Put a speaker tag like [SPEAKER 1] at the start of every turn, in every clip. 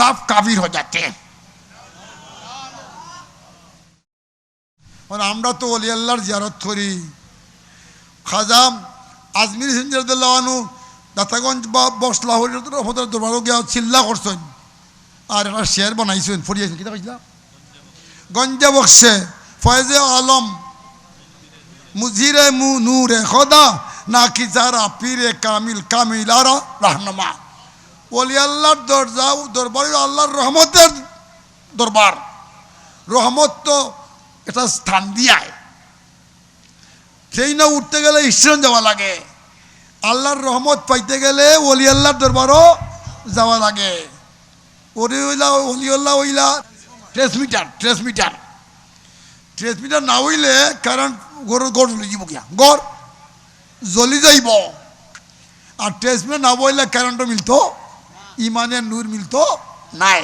[SPEAKER 1] साफ काफिर हो जाते हैं। और আমরা তো ওলি আল্লাহর জিয়ারত করি। খাজা আজমির হিন্দ রাদিয়াল্লাহু আনহু দাতাগঞ্জ বা বক্সলাহরের দরবারও গিয়া চিল্লা করছেন আর একটা শের বানাইছেন ফরিয়েছেন কিতা কইলা গঞ্জা বক্সে ফয়েজে আলম মুজিরে নূরে খোদা না কি যারা পীরে কামিল কামিলারা রাহনুমা। ওলি আল্লাহর দরজা দরবার আল্লাহর রহমতের দরবার। রহমত তো এটা স্থান দিয়ায়, সেই না উঠতে গেলে ঈশ্বর যাওয়া লাগে। আল্লাহর রহমত পাইতে গেলে ওলি আল্লাহর দরবারও যাওয়া লাগে। ওলি আল্লাহ ওইলা ট্রেসমিটার না হইলে কারেন্ট গড় জ্বলি যাব কিয়া গড় জ্বলি যাইব। আর ট্রেসমিটার না বইলে কারেন্টও মিলতো ইমানের নূর মিলতো নাই।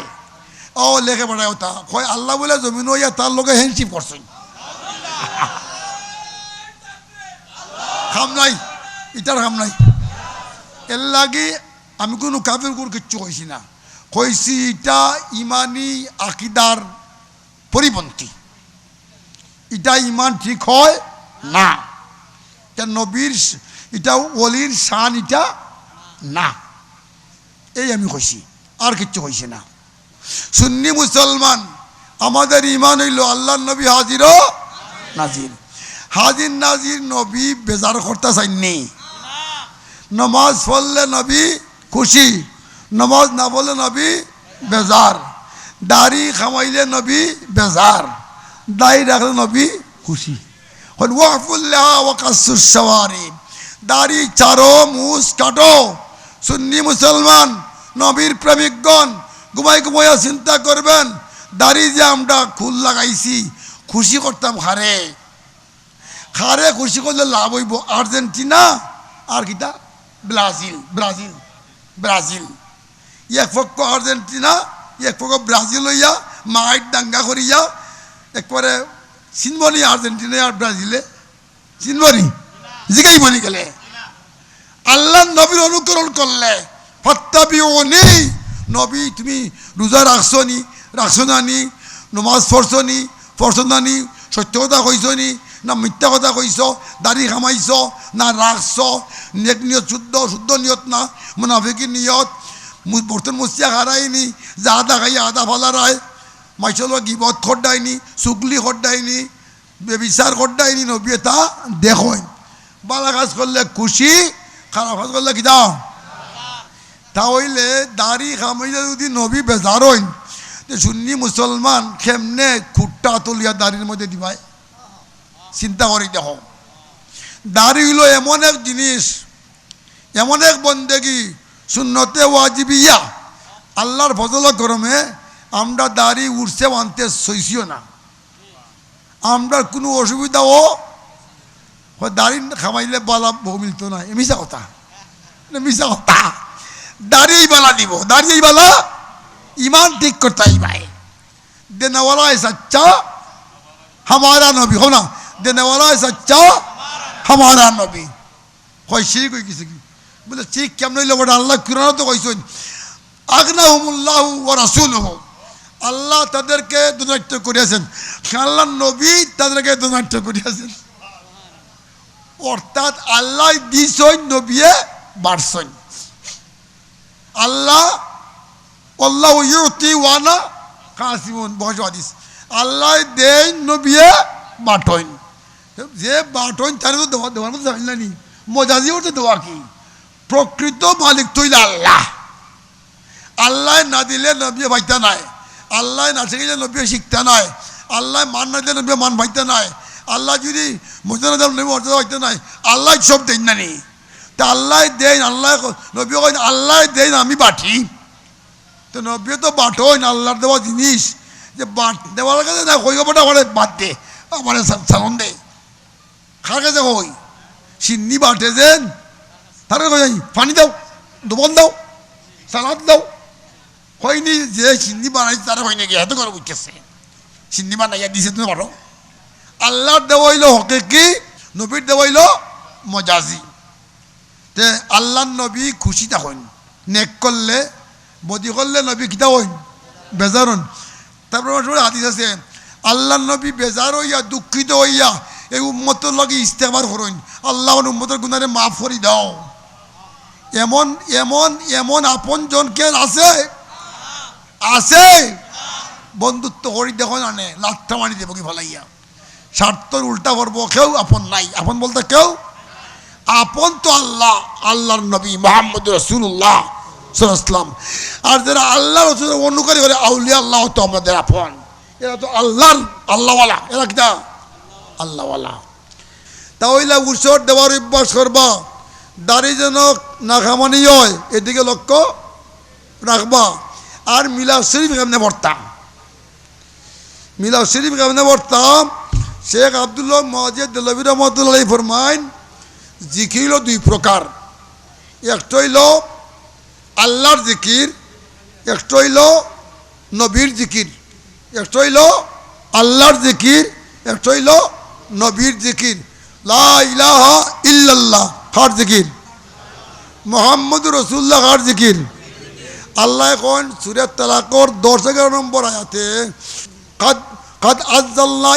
[SPEAKER 1] ও লেখে পড়ায় ওটা কয় আল্লাহ বলে জমিন হইয়া তার লোকে হ্যান্ডশিপ করছেন। খাম নাই এটার খাম নাই। এর লাগে আমি কোনো কাফের করে কিচ্ছু কইছি না, কইছি এটা ইমানি আকিদার পরিপন্থী। এটা ইমান ঠিক হয় না, এটা নবীর এটা ওলির শান এটা না, এই আমি কইছি আর কিচ্ছু কইছি না। সুন্নি মুসলমান আমাদের ইমান হইল আল্লাহর নবী হাজির ও নাজির। হাজির নাজির নবী বেজার করতে চাইনি। নমাজ পড়লে নবী খুশি, নমাজ না পড়লে নবী বেজার। দাড়ি খামাইলে নবী বেজার, দাড়ি রাখলে নবী খুশি। দাড়ি চারো মুস কাটো। সুন্নি মুসলমান নবীর প্রেমিকগণ ঘুমাই ঘুমাইয়া চিন্তা করবেন দাড়ি যে আমরা খুল লাগাইছি খুশি করতাম খারে খারে খুশি করলে লাভ হইব আর্জেন্টিনা আর কিতা ব্রাজিল ব্রাজিল ব্রাজিল এক পক্ষ আর্জেন্টিনা এক পক্ষ ব্রাজিল হইয়া মাইট দাঙ্গা করিয়া একবারে চিনবনি আর্জেন্টিনা আর ব্রাজিলে চিনবনি জিগাই বলি গেলে আল্লাহ নবীর অনুকরণ করলে ফাত্তাবিউনি। নবী তুমি রোজা রাখছো না নি, নমাজ পড়ছো না নি, সত্য কথা কইছ নি না মিথ্যা কথা কইছ, দাড়ি খামাইছ না রাখছ, নেক নিয়ত শুদ্ধ নিয়ত না মুনাফিকির নিয়ত, বর্তন মুসিয়া হারাইনি, যা আদা খাইয়া আদা ফালা রায়, মাইসল গিবত খড্ডায়নি, চুগলি খড্ডায়নি, বেবিচার খড্ডায়নি। নবী তা দেখোই বালা কাজ করলে খুশি, খারাপ কাজ করলে কি দাও। তাহলে দাড়ি খামাইলে যদি নবী বেজার হইন সুন্নি মুসলমান কেমনে খুঁটটা তুলিয়া দাড়ির মধ্যে দিবাই চিন্তা করি দেখো। দাড়ি হইল এমন এক জিনিস, এমন এক বন্দেগি সুন্নতে ওয়াজিবিয়া। আল্লাহর ফজল গরমে আমরা দাড়ি উঠছে আনতে সইছিও না, আমরা কোনো অসুবিধাও দাড়ি খামাইলে বালা বহু মিলত না। মিশা কথা মিশা কথা। দাড়ি বালা দিব, দাড়ি বালা ईमान ठीक करता ही भाई। देने वाला है सच्चा हमारा नबी हो ना, देने वाला है सच्चा हमारा नबी। कोई शिरक कोई किसी की बोले शिरक क्या नहीं लोग अल्लाह कुरान तो कोई सोच আগনাহুমুল্লাহ ওয়া রাসূলুহু। আল্লাহ তাদেরকে দুনিয়াতে করিয়েছেন, আল্লাহর নবী তাদেরকে দুনিয়াতে করিয়েছেন। অর্থাৎ আল্লাহ দিছেন নবীয়ে বাড়ছেন। আল্লাহ আল্লাহ ইউতি ওয়ানা কাসিমুন বহজ হাদিস। আল্লাহ দেন নবিয়ে বাটন, যে বাটন তার দেওয়ার মধ্যে জানি না মজাজি হতে দেওয়া কি প্রকৃত মালিক তৈল আল্লাহ। আল্লাহ না দিলে নবী ভাইতা নাই, আল্লাহ না শিখিলে নবী শিখতে নাই, আল্লাহ মান না দিলে নবী মান ভাইতে নাই, আল্লাহ যদি মর্যাদা দিলে নবী মর্যাদা ভাইতে নাই। আল্লাহ সব দেন না নি, তা আল্লাহ দেন। আল্লাহ নবী আল্লাহ দেন আমি বাটি, তো নবী তো বাটন আল্লাহর দেওয়া জিনিস, যে বাট দেওয়ার কাছে না কই বাটা আমার বাদ দে আমার সালন দে খার কাছে কই সিন্নি বাটে যেন তার কই পানি দাও দোবন দাও সালাদ দাও হয়নি, যে সিন্নি বানাইছে তারা হয় নাকি এত করে বুঝতেছে সিন্নি বানাইয়া দিছে তুমি পারো। আল্লাহর দেওয়া হইল হকেকি, নবীর দেওয়া হইল মজাজি। তে আল্লাহর নবী খুশি থাকেন, নেক করলে বদি করলে নবী কিতা হইন বেজারন। তারপরে হাদিস আছে আল্লাহ নবী বেজার হইয়া দুঃখিত হইয়া এই উম্মতের লগে ইস্তেগফার করুন, আল্লাহ উম্মতের গুনাহে মাফ করে দাও। এমন এমন এমন আপন জন কে আছে? আছে। বন্ধুত্ব করি দেখো জানে লাঠা মারি দেবো কি ফলাইয়া, স্বার্থর উল্টা করবো, কেউ আপন নাই। আপন বলতে কেউ আপন তো আল্লাহ, আল্লাহর নবী মুহাম্মদ রাসূলুল্লাহ সাল্লাল্লাহু আলাইহি ওয়াসাল্লাম। আর যারা আল্লাহ রাসূলের অনুসারী করে আউলিয়া আল্লাহ তো আমাদের আপন, এরা তো আল্লাহর আল্লাহওয়ালা, এরা কিটা আল্লাহওয়ালা। তাহলে উৎসর দেওয়ার অভ্যাস করবা, দাড়ি যেন না খামানি হয় এদিকে লক্ষ্য রাখবা। আর মিলাদ শরীফ কেমনে পড়তাম, মিলাদ শরীফ কেমনে পড়তাম? শেখ আব্দুল্লাহ মুজাহিদ দেহলভী রহমাতুল্লাহ ফরমাইন জিকির হইল দুই প্রকার, একটা হইল আল্লাহর জিকির, একটা হইল নবীর জিকির। একটা হইল আল্লাহর জিকির, একটা হইল নবীর জিকির। লা ইলাহা ইল্লাল্লাহ কার জিকির? মুহাম্মদুর রাসূলুল্লাহ কার জিকির? আল্লাহ এখন সূরা তালাকর 10-11 নম্বর আয়াতে কাদ আনজালনা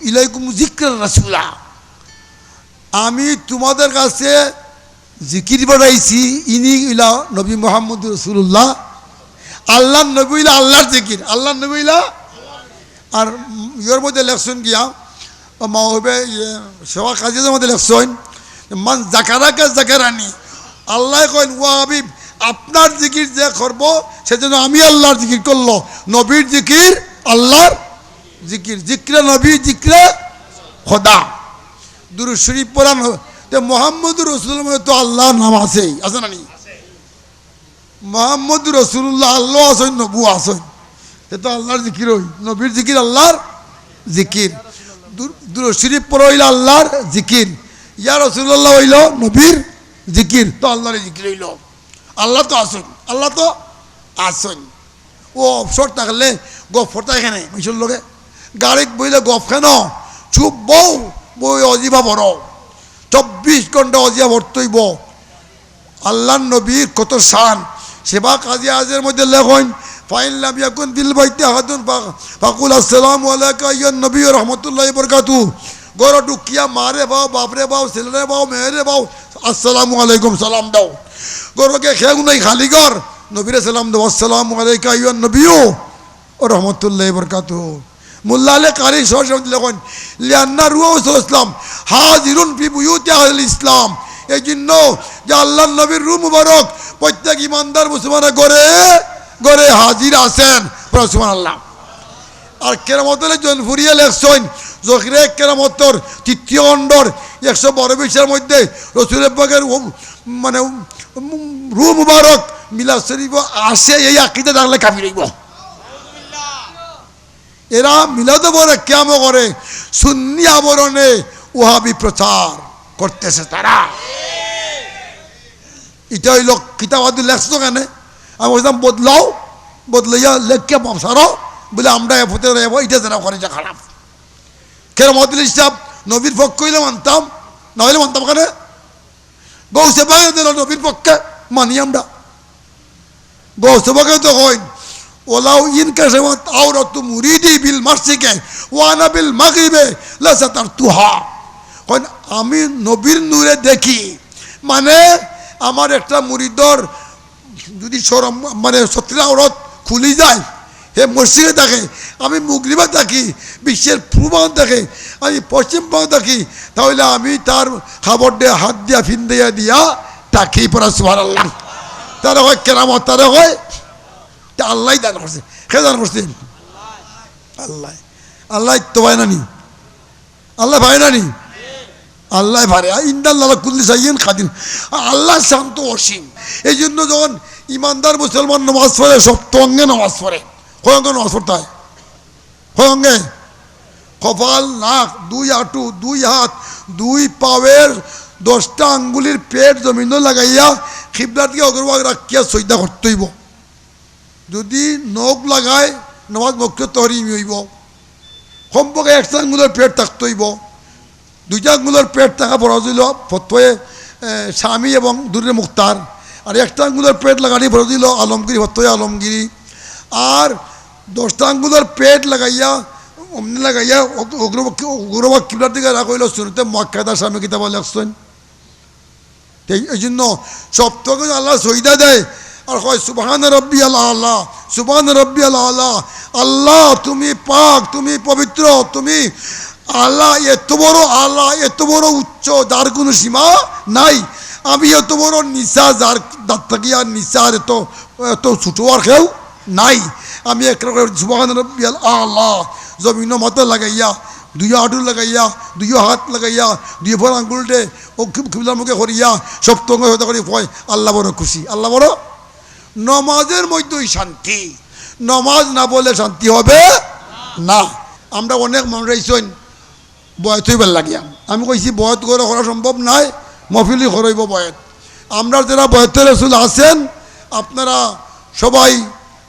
[SPEAKER 1] ইলাইকুম যিকরার রাসূলা, আমি তোমাদের কাছে জিকির বানাইছি, ইনি ইলা নবী মুহাম্মদুর রাসূলুল্লাহ। আল্লাহর নবী ইলা আল্লাহর জিকির, আল্লাহর নবী ইলা। আর ইয়ের মধ্যে লেখছেন গিয়া মাহবে সেবা কাজের মধ্যে লেখছেন মান জাকারাকা জাকারানি, আল্লাহ কইন ও হাবিব আপনার জিকির যে করবো সেজন্য আমি আল্লাহর জিকির করলো। নবীর জিকির আল্লাহর জিকির, জিক্রে নবী জিক্রে খোদা। দুরূদ শরীফ পড়ান মুহাম্মদুর রাসূলুল্লাহ তো আল্লাহর নাম আছে, আছে না নি? মুহাম্মদুর রাসূলুল্লাহ আল্লাহ আছেন, নবু আছেন, এ তো আল্লাহর জিকির। হই নবীর জিকির আল্লাহর জিকির, দুরূদ শরীফ পড়া হইল আল্লাহর জিকির, ইয়া রাসূলুল্লাহ হইল নবীর জিকির, তো আল্লাহর জিকির হইল। আল্লাহ তো আসুন, আল্লাহ তো আসুন। ও অবসর থাকলে গপ ফোরতা এখানে মিশর লোকে গাড়িত বইলে গপ কেন, চুপ বউ বই অজিবা বড় 24 ঘন্টা অজিয়া ভরতইব। আল্লাহ নবীর কত শান। সেবা কাজী আজের মধ্যে লেখন ফাইন লাম ইয়াকুন বিল বাইতি আহাদুন ফাকুল আসসালামু আলাইকা ইয়া নবী রাহমাতুল্লাহি ওয়া বারাকাতুহু। গরো ঢুকিয়া মারে বাও, বাপরে বাও, ছেলেরে বাও, মেয়েরে বাও, আসসালামু আলাইকুম সালাম দাও। গরোকে খেউ নাই খালি ঘর, নবীরে সালাম দাও, আসসালামু আলাইকা ইয়া নবী ও রাহমাতুল্লাহি ওয়া বারাকাতুহু। মোল্লা আলী কারি সহজ লেখন লিয়ান্না রুহুল ইসলাম হাজিরুন ফি বুয়ুতি আহলিল ইসলাম, এই জন্য যে আল্লাহ নবীর রূহ মুবারক প্রত্যেক ইমানদার মুসলমানের ঘরে ঘরে হাজির আছেন, সুবহানাল্লাহ। আর কেরামতের জনফুরিয়া লেখছেন জখিরে কেরামতর 3য় খণ্ডর 112 মধ্যে রাসূলের পাকের মানে রূহ মুবারক মিলাদ শরীফ আসে, এই আকীদা থাকলে কাফির হইব। এরা মিলাদ বলে কেমন করে সুন্নি আবরণে ওহাবি প্রচার করতেছে তারা। এটা হইল কিতাবাদি লেখছো কেন, আমি বলছিলাম বদলাও, বদলাইয়া লেখকে সারো বলে আমরা এফতে যাবো, এটা যেন করে যা খারাপ। কেরামতুল ইসলাম নবীর পক্ষ হইলে মানতাম, না হইলে মানতাম কেন? গৌসে বাগে দিল নবীর পক্ষে মানি আমরা। গৌসে বাগে তো হয় ওলাউ ইনকাশাফাত আওরাতু মুরিদি বিল মাশরিকি ওয়া আনা বিল মাগরিবি লাসাতারতুহা। কইন আমি নবীর নূরে দেখি, মানে আমার একটা মুরিদর যদি শরম মানে সত্রিনা আওরাত খুলি যায়, হে মসজিদে থাকে, আমি মুগরিবে থাকি, বিশ্বের পূর্ব থাকে, আমি পশ্চিম ভাগ থাকি, তাহলে আমি তার খাবার দিয়ে হাত দিয়া ফিন্দাইয়া দিয়া তাকেই পড়া সুবহানাল্লাহ। তারা হয় কেরামত, তারা হয় আল্লাহ দান করছে। কে দান করছে? আল্লাহ। আল্লাহ তো ভাই নানি, আল্লাহ ভাই নানি, আল্লাহ ভারে ইন্দাল্লাহ কুল্লি সাইয়্যিন কাদির। আল্লাহ শান্ত অসীম। এই জন্য যখন ইমানদার মুসলমান নামাজ পড়ে সপ্ত অঙ্গে নামাজ পড়ে, কয় অঙ্গে নামাজ পড়তে হয়? কয় অঙ্গে? কপাল, নাক, 2 হাঁটু, 2 হাত, 2 পাওয়ের 10টা আঙ্গুলির পেট জমিন লাগাইয়া খিবলার দিকে অগ্রভাগ রাখিয়া সজদা করতে হইব। যদি নখ লাগায় নামাজ মক্কে তহরিম হইব। কমপক্ষে 1টা আঙ্গুলের পেট থাকতে হইব। 2টা আঙ্গুলের পেট থাকা ফরজ হইল ফতোয়ে স্বামী এবং দুরের মুখতার। আর 1টা আঙ্গুলের পেট লাগানি ফরজ হইল আলমগিরি, ফতোয়ে আলমগিরি। আর 10টা আঙ্গুলের পেট লাগাইয়া অমনি লাগাইয়া ওগুলো কিবলার দিকে রাখইল শুনতে মক্কাদার সামনে কিতাব লেখছেন। এই জন্য সপ্তকে আল্লাহ সহিদা দেয় আর হয় সুবহান রব্বি আল্লাহ, সুবহান রব্বি আল্লাহ, আল্লাহ তুমি পাক, তুমি পবিত্র, তুমি আল্লাহ এত বড়, আল্লাহ এত বড় উচ্চ যার কোনো সীমা নাই। আমি এত বড় নিশা যার দাঁত থাকিয়া নিশার এত এত ছোটো আর কেউ নাই। আমি এক সুবহান রব্বি আল্লাহ জমিন মাথা লাগাইয়া 2 হাঁটু লাগাইয়া 2 হাত লাগাইয়া 2 ফোর আঙ্গুলটে ও খিবলার মুখে করিয়া সপ্তঙ্গ হতে করি ভয় আল্লাহ বড় খুশি, আল্লাহ বড়। নমাজের মধ্যেই শান্তি, নমাজ না বলে শান্তি হবে না। আমরা অনেক মনে রাখছেন বয়ত হইবার লাগিয়া, আমি কইছি বয়ত করে করা সম্ভব নাই, মফিলি করইব বয়ত। আমরা যারা বয়তের রসুল আছেন আপনারা সবাই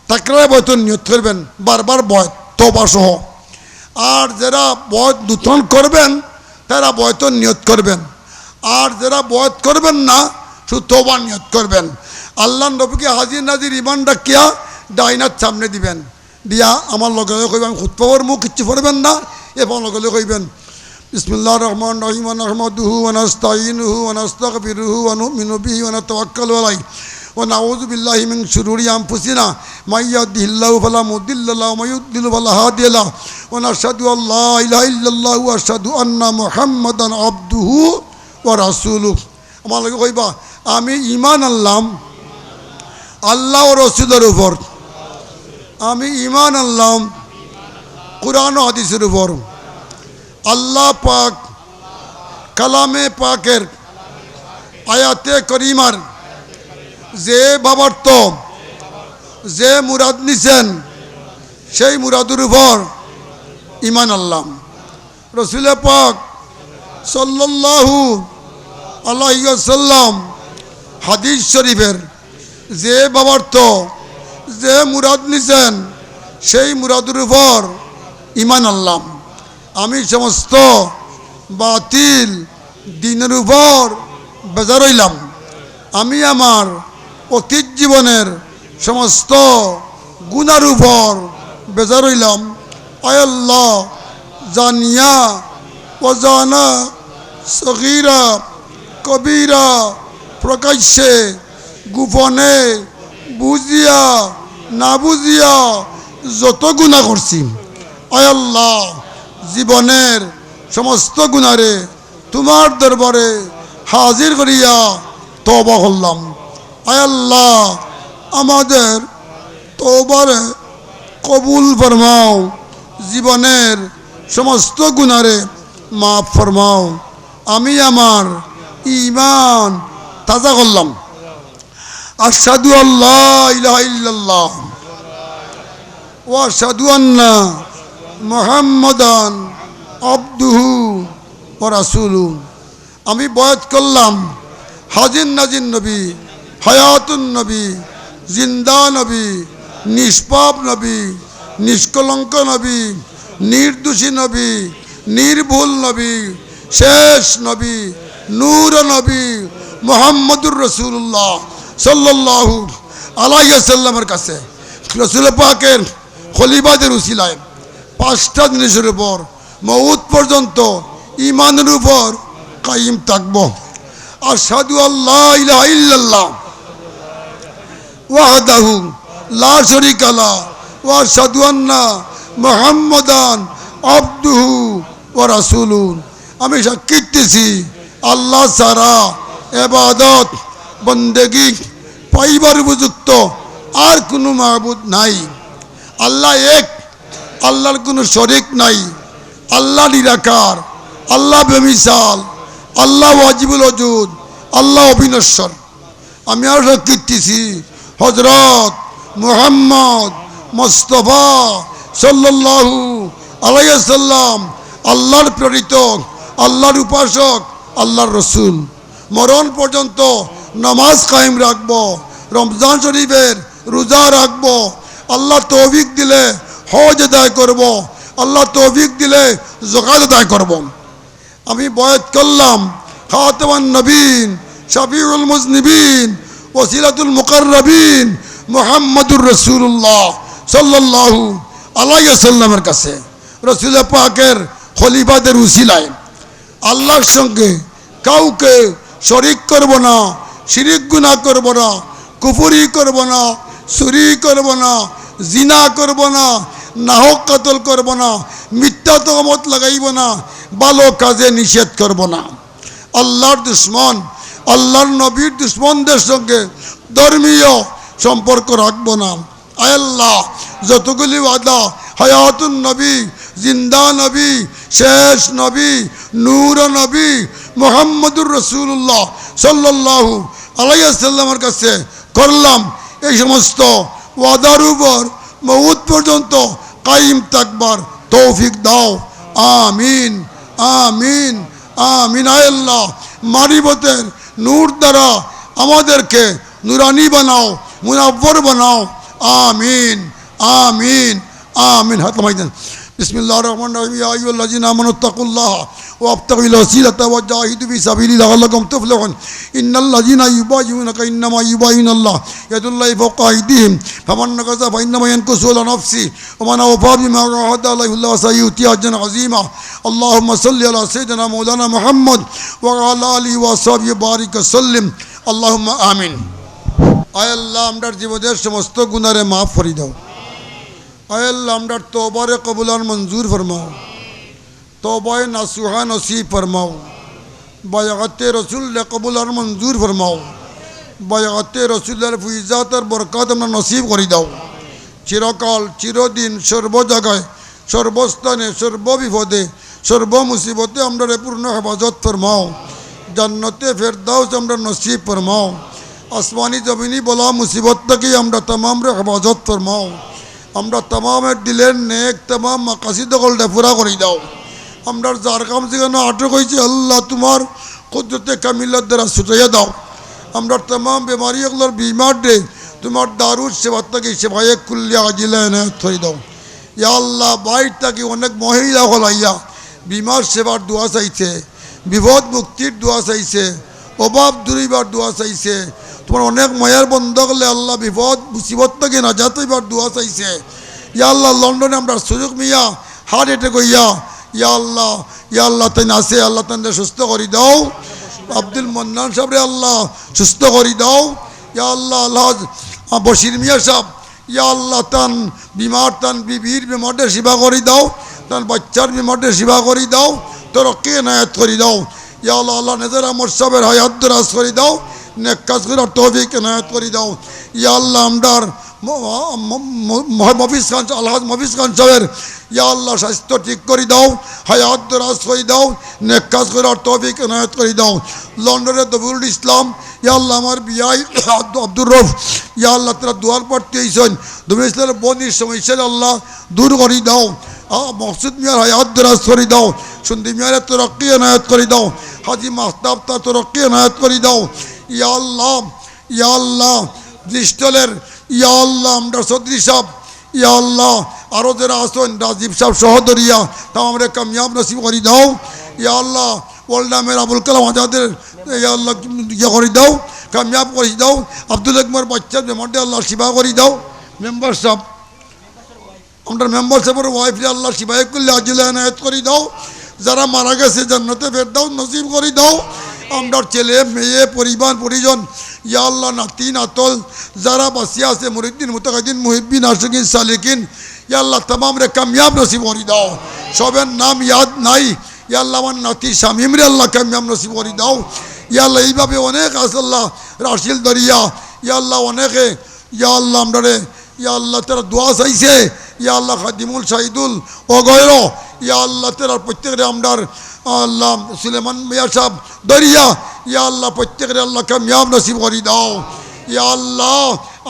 [SPEAKER 1] তাকরারে বয়ত নিয়ত করবেন, বারবার বয়ত তওবা সহ। আর যারা বয়ত নূতন করবেন তারা বয়ত নিয়ত করবেন, আর যারা বয়ত করবেন না শুধু তওবা নিয়ত করবেন। আল্লাহ নবীকে হাজির নাজির ইমান ডাকিয়া ডাইনার সামনে দিবেন, দিয়া আমার লগে লগে কইবেন খুতবার মুখ কিচ্ছু পড়বেন না, এবং লগে লগে কইবেন বিসমিল্লাহির রহমানির রহিম ওয়া নাহমাদুহু ওয়া নাস্তাঈনুহু ওয়া নাস্তাগফিরুহু ওয়া নু'মিনু বিহি ওয়া নাতাওয়াক্কালু আলাইহি ওয়া নাউযু বিল্লাহি মিন শুরুরি আনফুসিনা মান ইয়াহদিহিল্লাহু ফালা মুদিল্লা লাহু ওয়া মান ইউদ্লিল ফালা হাদিয়া লাহু ওয়া নাশহাদু আল্লা ইলাহা ইল্লাল্লাহু ওয়া আশহাদু আন্না মুহাম্মাদান আবদুহু ওয়া রাসূলুহু। আমার লগে কইবা আমি ঈমান আনলাম আল্লাহ ও রসুলের উপর, আমি ঈমান আনলাম কুরআন ও হাদিসের উপর। আল্লাহ পাক কালামে পাকের আয়াতে করিমার যে ভাবার্থ যে মুরাদ নিছেন সেই মুরাদের উপর ঈমান আনলাম। রসুল পাক সাল্লাল্লাহু আলাইহি ওয়াসাল্লাম হাদিস শরীফের যে ভাবার্থ যে মুরাদ নিছেন সেই মুরাদের উপর ঈমান আনলাম। আমি সমস্ত বাতিল দিনের উপর বেজার হইলাম। আমি আমার অতীত জীবনের সমস্ত গুনার উপর বেজার হইলাম। আয় আল্লাহ জানিয়া অজানা সগীরা কবিরা প্রকাশ্যে গোপনে বুঝিয়া না বুঝিয়া যত গুনাহ করছি আয় আল্লাহ জীবনের সমস্ত গুনারে তোমার দরবারে হাজির করিয়া তওবা করলাম। আয় আল্লাহ আমাদের তওবারে কবুল ফরমাও, জীবনের সমস্ত গুনারে মাফ ফরমাও। আমি আমার ঈমান তাজা করলাম। আশহাদু আল্লা ইলাহা ইল্লাল্লাহ ওয়া আশহাদু আন্না মুহাম্মাদান আবদুহু ওয়া রাসূলুহু। আমি বয়াত করলাম হাজির নাজির নবী, হায়াতুন নবী, জিন্দা নবী, নিষ্পাপ নবী, নিষ্কলঙ্ক নবী, নির্দোষী নবী, নির্ভুল নবী, শেষ নবী, নূর নবী মুহাম্মদুর রাসূলুল্লাহ সাল্লাল্লাহু আলাইহি ওয়াসাল্লামের কাছে রাসূল পাকের খলিফাদের উসিলায় 5টা জিনিসের উপর মউত পর্যন্ত ঈমানের উপর কায়েম থাকব। আশহাদু আল্লা ইলাহা ইল্লাল্লাহ ওয়াহদাহু লা শারীকা লাহু ওয়া আশহাদু আন্না মুহাম্মাদান আবদুহু ওয়া রাসূলুহু। আমি সাক্ষী দিতেছি আল্লাহ ছাড়া ইবাদত বন্দেগী পাইবার উপযুক্ত আর কোনো মাবুদ নাই। আল্লাহ এক, আল্লাহর কোনো শরিক নাই। আল্লাহ নিরাকার, আল্লাহ বেমিসাল, আল্লাহ ওয়াজিবুল ওজুদ, আল্লাহ অবিনশ্বর। আমি আর সাক্ষী দিতেছি হযরত মুহাম্মদ মুস্তাফা সাল্লাল্লাহু আলাইহি ওয়াসাল্লাম আল্লাহর প্রেরিত, আল্লাহর উপাসক, আল্লাহর রসুল। মরণ পর্যন্ত নামাজ কায়েম রাখব, রমজান শরীফের রোজা রাখব, আল্লাহ তৌফিক দিলে হজ আদায় করব, আল্লাহ তৌফিক দিলে যাকাত আদায় করব। আমি বয়াত করলাম খাতামান নবীন, শাফিউল মুজনিবিন, ওসিলাতুল মুকাররাবিন মুহাম্মাদুর রাসূলুল্লাহ সাল্লাল্লাহু আলাইহি ওয়াসাল্লামের কাছে রাসূল পাকের খলিফাদের উসিলায় আল্লাহর সঙ্গে কাউকে শরীক করব না, শিরিক গুনাহ করব না, কুফরি করব না, চুরি করব না, জিনা করব না, নাহক কতল করব না, মিথ্যা তহমত লাগাইব না, ভালো কাজে নিষেধ করব না। আল্লাহর দুশ্মন, আল্লাহর নবীর দুশ্মনদের সঙ্গে ধর্মীয় সম্পর্ক রাখব না। আয় আল্লাহ, যতগুলি ওয়াদা হায়াতুন নবী, জিন্দা নবী, শেষ নবী, নূর নবী মুহাম্মদুর রাসূলুল্লাহ সাল্লাল্লাহু আলাইহি ওয়াসাল্লামের কাছে করলাম, এই সমস্ত ওয়াদার উপর মউত পর্যন্ত কায়েম থাকবার তৌফিক দাও। আমিন আমিন আমিন। আয় আল্লাহ, মারিবতের নূর দ্বারা আমাদেরকে নুরানি বানাও, মুনাব্বর বানাও। আমিন আমিন আমিন। হাত নামাই দেন। বিসমিল্লাহির রহমানির রহিম। ইয়া আইয়ুহাল্লাযীনা আমানুত্তাকুল্লাহ ওয়াবতাগুল ওয়াসিলাতা ওয়াজাহিদু ফি সাবিলিহি লাআল্লাকুম তুফলিহুন। ইন্নাল্লাযীনা ইউবাইয়ুনাকা ইন্নামা ইউবাইয়ুনাল্লাহ ইয়াদুল্লাহি ফাওকা আইদিহিম ফামান নাকাসা ফাইন্নামা ইয়ানকুসু আলা নাফসিহি ওয়া মান আওফা বিমা আ'আদা আলাইহিল্লাহু ফাসায়ু'তিহি আজরান আযীমা। আল্লাহুম্মা সাল্লি আলা সাইয়্যিদিনা মাওলানা মুহাম্মদ ওয়া আলা আলিহি ওয়া সাহবিহি বারিক ওয়া সাল্লিম। আল্লাহুম্মা আমিন। আয় আল্লাহ, আমরার জীবনের সমস্ত গুনারে মাফ করে দাও। আয় আল্লাহ, আমরার তওবারে কবুলান মঞ্জুর ফরমাও, তওবায়ে নাসুহা নসিব ফরমাও, বায়াতে রসুল কবুলান মঞ্জুর ফরমাও, বায়াতে রসুলের ফুইজাতের বরকত আমরা নসিব করে দাও। চিরকাল চিরদিন সর্ব জায়গায় সর্বস্থানে সর্ববিপদে সর্বমুসিবতে আমরা পূর্ণ হেফাজত ফরমাও। জান্নতে ফেরদাউস আমরা নসিব ফরমাও। আসমানি জমিনি বলা মুসিবত থেকে আমরা तमाम রে হেফাজত ফরমাও। আমরা तमामेর দিলের নেক तमाम মাকাসিদ গলটা পুরা করে দাও। আমরা যার কাম যেখানে আটক হয়েছে আল্লাহ তোমার কুদরতে কামিলার দ্বারা ছুটাইয়া দাও। আমরা तमाम বেমারিগুলোর বিমার দে তোমার দারুদ সেবার থেকে সেবায়ে কুল্লিয়া আজিলা এনায়ত করে দাও। ইয়া আল্লাহ, বাইর থেকে অনেক মহিলা হলাইয়া বিমার সেবার দোয়া চাইছে, বিপদ মুক্তির দোয়া চাইছে, অভাব দূরিবার দোয়া চাইছে। তোমার অনেক মায়ার বন্ধ করলে আল্লাহ বিপদ মুসিবত থেকে নাজাত হইবার দোয়া চাইছে। ইয়া আল্লাহ, লন্ডনে আমরা সুযোগ মিয়া হার্ট অ্যাটাক হইয়া ইয়া আল্লাহ তাই আছে, আল্লাহ তাই সুস্থ করে দাও। আব্দুল মন্নান সাহেবরে আল্লাহ সুস্থ করে দাও। ইয়া আল্লাহ, আল্লাহ বশির মিয়া সাহেব ইয়া আল্লাহ তান বিমার তান বিবির বিমারদের সেবা করে দাও, তান বাচ্চার বিমারদের সেবা করে দাও, তরক্কি এনায়েত করে দাও। ইয়া আল্লাহ, আল্লাহ নেজার আমার সাহেবের হায়াত দরাজ করে দাও, নেক কাজ করার তৌফিক এনায়েত করে দাও। ইয়া আল্লাহ, আমদার মফিজ খান আলহাজ মফিজ খান সাহেবের ইয়া আল্লাহ স্বাস্থ্য ঠিক করে দাও, হায়াত দরাজ করে দাও, নেক কাজ করার তৌফিক এনায়েত করে দাও। লন্ডনের দবিউল ইসলাম ইয়া আল্লাহ আমার বিয়াই আব্দুর রফ ইয়া আল্লাহ তারা দুয়ার পড়তে হয়েছেন, দবিউল ইসলামের বনির সমস্যা আল্লাহ দূর করে দাও। মকসুদ মিয়ার হায়াত দরাজ করে দাও, সন্দী মিয়ার তরক্কি এনায়েত করে দাও, হাজি মাহতাব তার তরক্কি এনায়েত করে দাও। ইয়া আল্লাহ ব্রিস্টলের ইয়া আল্লাহ আমরা চৌধুরী সাহেব ইয়া আল্লাহ আরও যারা আসেন রাজীব সাহেব সহদরিয়া তাও আমরা কামিয়াব নসিব করে দাও। ইয়া আল্লাহ ওল্ডামের আবুল কালাম আজাদের ইয়া আল্লাহ ইয়া করে দাও, কামিয়াব করে দাও। আব্দুল আকবর বাচ্চার বেমারটা আল্লাহ শিবা করে দাও। মেম্বার সাহেব আমরা মেম্বার সাহেবের ওয়াইফে আল্লাহ শিবাই করলে আজিলা এনায়েত করে দাও। যারা মারা গেছে জান্নাতে ফেরদাউস নসিব করে দাও। আমরা ছেলে মেয়ে পরিবার পরিজন ইয়া আল্লাহ নাতি নাতল যারা বাঁচিয়ে আছে মুরিদ্দিন মুতাকাদ্দিন মুহিব্বিন আশিকিন সালিকিন ইয়া আল্লাহ तमाम রে কামিয়াব নসিব করে দাও। সবের নাম ইয়াদ নাই ইয়া আল্লাহ, আমার নাতি শামীম রে আল্লাহ কামিয়াব নসিব করে দাও। ইয়া আল্লাহ, এইভাবে অনেক আছে আল্লাহ রাশিল দরিয়া ইয়া আল্লাহ অনেকে ইয়া আল্লাহ আমরা রে ইয়া আল্লাহ তারা দোয়া চাইছে। ইয়া আল্লাহ খাদিমুল শাহিদুল অগৈর ইয়া আল্লাহ তারা প্রত্যেকরে আমরার আল্লাহ সুলেমান মিয়া সাহেব দরিয়া ইয়া আল্লাহ প্রত্যেকের আল্লাহ কামিয়াব নসিব করে দাও। ইয়া আল্লাহ,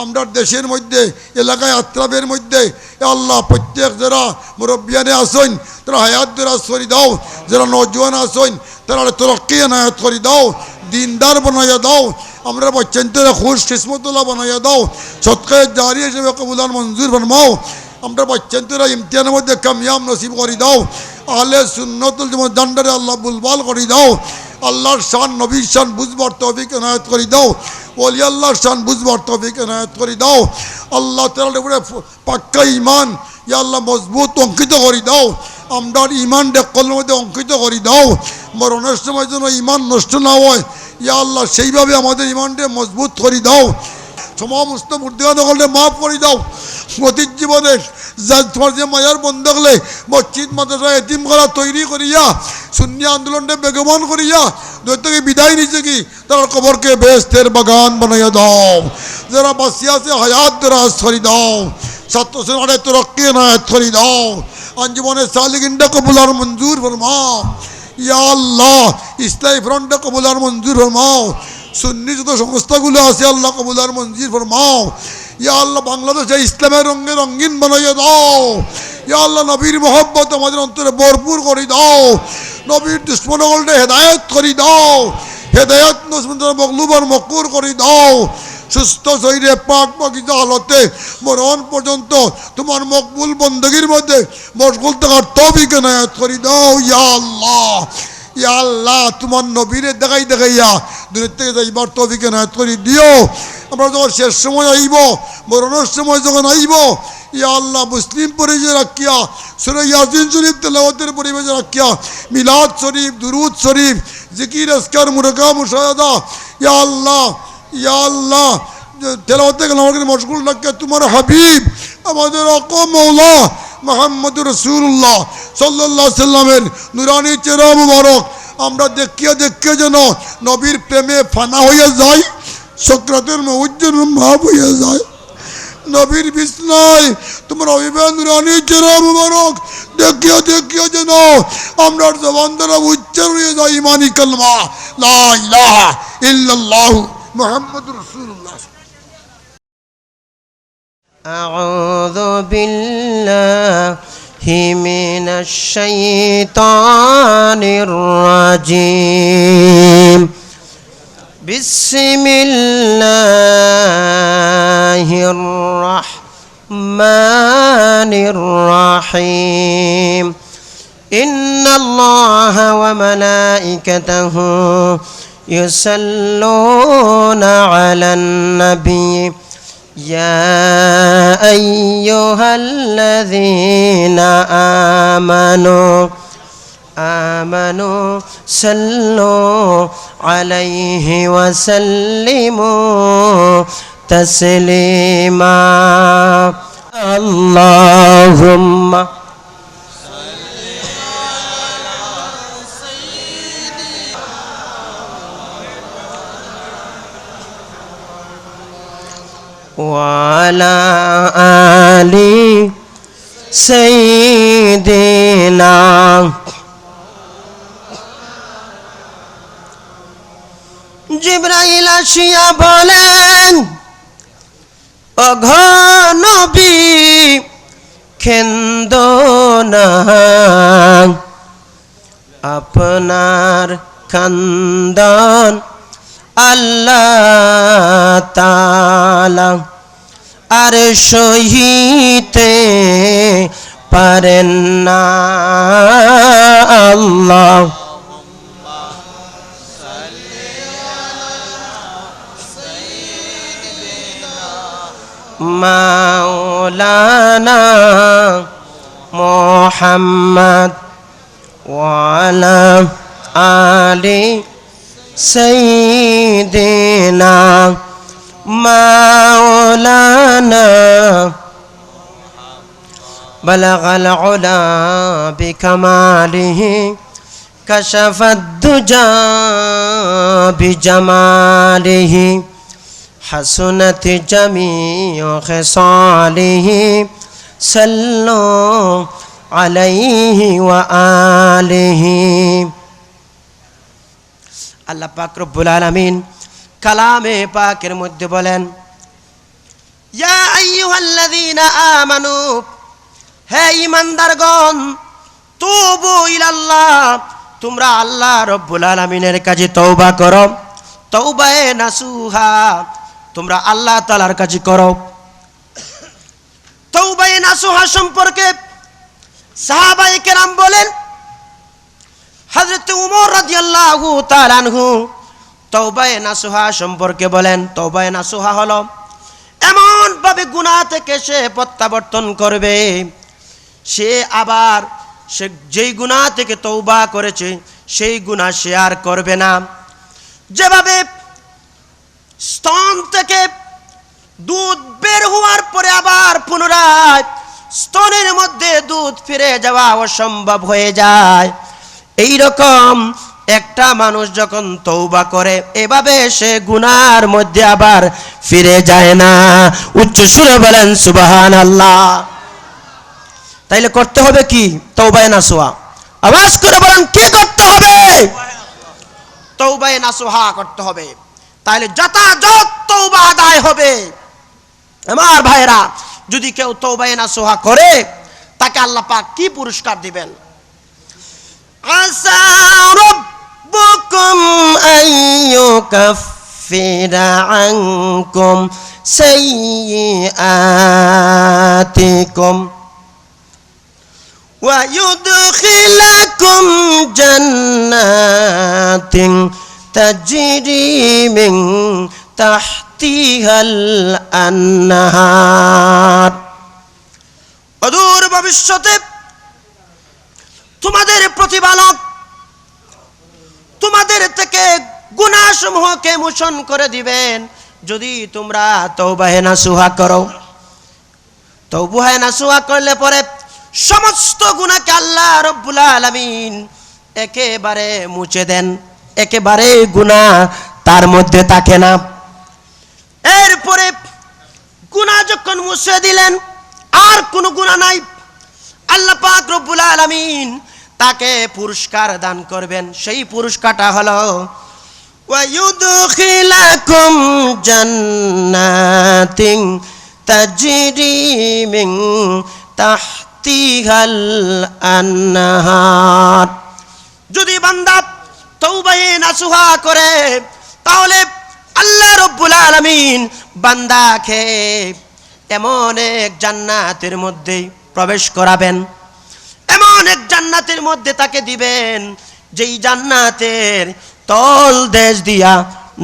[SPEAKER 1] আমরা দেশের মধ্যে এলাকায় আত্রাবের মধ্যে আল্লাহ প্রত্যেক যারা মুরব্বিয়ানে আসেন তারা হায়াত দরাজ করে দাও, যারা নজওয়ান আসেন তারা তরক্কি এনায়েত করে দাও, দিনদার বানাইয়া দাও। আমরা বাচ্চান্তরা খুশ কিসমতুল্লাহ বানাইয়া দাও, সদকায়ে জারি হিসেবে কবুলান মঞ্জুর ফরমাও। আমরা বাচ্চান্তরা ইমতিহানের মধ্যে কামিয়াব নসিব করে দাও। আহলে সুন্নতুল জামাত জান্ডারে আল্লাহ বুলবাল করে দাও। আল্লাহর শান নবীর শান বুঝবার তৌফিক এনায়েত করে দাও। ওলি আল্লাহর শান বুঝবার তৌফিক এনায়েত করে দাও। আল্লাহ তাআলার উপরে পাক্কা ঈমান ইয়া আল্লাহ মজবুত অঙ্কিত করে দাও আমরার ঈমানটা কলমের মধ্যে অঙ্কিত করে দাও মরণের সময় যেন ঈমান নষ্ট না হয় ইয়া আল্লাহ সেইভাবে আমাদের ঈমানটা মজবুত করে দাও সমস্ত মূর্তিগতগুলো মাফ করে দাও অতীত জীবনে যা তোমার যে মায়ার বন্ধ হলে মসজিদ মাদ্রাসা এতিম করা তৈরি করিয়া সুন্নি আন্দোলনটা বেগমান করিয়া থেকে বিদায় নিচ্ছে কি তার কবরকে বেহেশতের বাগান বানাইয়া দাও যারা বাঁচিয়ে আছে হায়াত দরাজ করে দাও ছাত্র সমাজের তরক্কি নায়াত করে দাও আঞ্জুমানের সালিকিনটা কবুল আর মঞ্জুর ফরমাও ইয়া আল্লাহ ইসলামী ফ্রন্টটা কবুল আর মঞ্জুর ফরমাও সুন্নি যত সংস্থাগুলো আছে আল্লাহ কবুল আর মঞ্জুর ফরমাও ইয়া আল্লাহ বাংলাদেশে ইসলামের রঙে রঙিন বানাইয়া দাও ইয়া আল্লাহ নবীর মোহব্বত আমাদের অন্তরে ভরপুর করে দাও নবীর দুশ্মনগলটা হেদায়েত করে দাও হেদায়েত দুশ্মনদের মগলুব আর মকরুর করে দাও সুস্থ শরীরে পাক পাকিজা হালতে মরণ পর্যন্ত তোমার মকবুল বন্দগির মধ্যে মশগুল থাকার তৌফিক এনায়েত করে দাও ইয়া আল্লাহ ইয়া আল্লাহ তোমার নবীরে দেখাই দেখাইয়া দুনিয়ার থেকে যাইবার তৌফিক এনায়েত করে দিও আমরা যখন শেষ সময় আইব মরণের সময় যখন আইব ইয়া আল্লাহ মুসলিম পরিবেশে রাখিয়া সূরা ইয়াসিন শরীফ তেলাওয়াতের পরিবেশে রাখিয়া মিলাদ শরীফ দুরুদ শরীফ জিকির আজকার মুরাকা মুশাহাদা ইয়া আল্লাহ তেলাওয়াতে আমাদের মশগুল রাখিয়া তোমার হাবিব আমাদের আকা মাওলা মুহাম্মদুর রাসূলুল্লাহ সাল্লাল্লাহু আলাইহি সাল্লামের নূরানী চেহারা মুবারক আমরা দেখিয়া দেখিয়া যেন নবীর প্রেমে ফানা হইয়া যাই সক্রাতের মউজ্জের মাপ হইয়া যায় নবীর বিছনায় তোমার অভিমান নূরানী চেহারা মুবারক দেখিয়া দেখিয়া যেন আমরা জবান দ্বারা উচ্চারণ হয়ে যায় ঈমানি কালমা লা ইলাহা ইল্লাল্লাহু মুহাম্মাদুর রাসূলুল্লাহ
[SPEAKER 2] আউযু বিল্লাহি মিনাশ শাইতানির রাজীম বিসমিল্লাহির রাহমানির রাহিম ইন্নাল্লাহা ওয়া মালাইকাতাহু ইউসাল্লুনা আলান নবী ইয়া আইয়ুহাল্লাযীনা আমানু সাল্লু আলাইহি ওয়া সাল্লিমু তাসলিমা আল্লাহুম্মা وعلى آل سيدنا জিবরাইল আসিয়া বলেন ওগো নবী খেন্দো না আপনার খানদান আল্লাহ তাআলা আর সহিতে পারেন না আল্লাহ মাওলানা মুহাম্মদ ওয়া আলা আলি سيدنا مولانا بلغ العلا بكماله كشف الدجى بجماله حسنت جميع خصاله صلوا عليه وآله আল্লাহ পাক রব্বুল আলামিন কালামে পাকের মধ্যে বলেন ইয়া আইয়ুহাল্লাযীনা আমানু হে ঈমানদারগণ তুবু ইলাল্লাহ তোমরা আল্লাহ রব্বুল আলামিনের কাছে তওবা করো তওবায়ে নাসুহা তোমরা আল্লাহ তাআলার কাছে করো তওবায়ে নাসুহা সম্পর্কে সাহাবায়ে কেরাম বলেন হযরত উমর রাদিয়াল্লাহু তাআলা আনহু তওবায়ে নাসুহা সম্পর্কে বলেন তওবায়ে নাসুহা হলো এমন ভাবে গুনাহ থেকে সে প্রত্যাবর্তন করবে, সে আবার সে যেই গুনাহ থেকে তওবা করেছে সেই গুনাহ সে আর করবে না। যেভাবে স্তন থেকে দুধ বের হওয়ার পরে আবার পুনরায় স্তনের মধ্যে দুধ ফিরে যাওয়া অসম্ভব হয়ে যায়, এই রকম একটা মানুষ যখন তওবা করে এভাবে সে গুনার মধ্যে আবার ফিরে যায় না। উচ্চ সুরে বলেন সুবহানাল্লাহ। তাইলে করতে হবে কি? তওবায়ে নাসুহা। আওয়াজ করে বলেন কি করতে হবে? তওবায়ে নাসুহা করতে হবে। তাহলে যথাযথ তওবা আদায় হবে। আমার ভাইরা, যদি কেউ তওবায়ে নাসুহা করে তাকে আল্লাহ পাক কি পুরস্কার দিবেন? আসা রাব্বুকুম আইয়ুকাফিরা আনকুম সাইয়্যাতিকুম ওয়া ইউদখিলাকুম জান্নাতিন তাজরি মিন তাহতিহাল আনহার। অদূর ভবিষ্যতে তোমাদের প্রতিপালক তোমাদের থেকে গুনাহসমূহকে মোচন করে দিবেন যদি তোমরা তওবায়ে নাসুহা করো। তওবায়ে নাসুহা করলে পরে সমস্ত গুনাহকে আল্লাহ রাব্বুল আলামিন একেবারে মুছে দেন, একেবারে গুনাহ তার মধ্যে থাকে না। এরপরে গুনাহ যখন মুছে দিলেন আর কোনো গুনাহ নাই, আল্লাহ পাক রব্বুল আলামিন তাকে পুরস্কার দান করবেন। সেই পুরস্কারটা হলো ওয়া ইউদখিলাকুম জান্নাতিন তাজরি মিন তাহতিহাল আনহার। যদি বান্দা তওবায়ে নাসুহা করে তাহলে আল্লাহ রাব্বুল আলামিন বান্দাকে এমন এক জান্নাতের মধ্যে প্রবেশ করাবেন, এমন এক জান্নাতের মধ্যে তাকে দিবেন যেই জান্নাতের তল দেশ দিয়া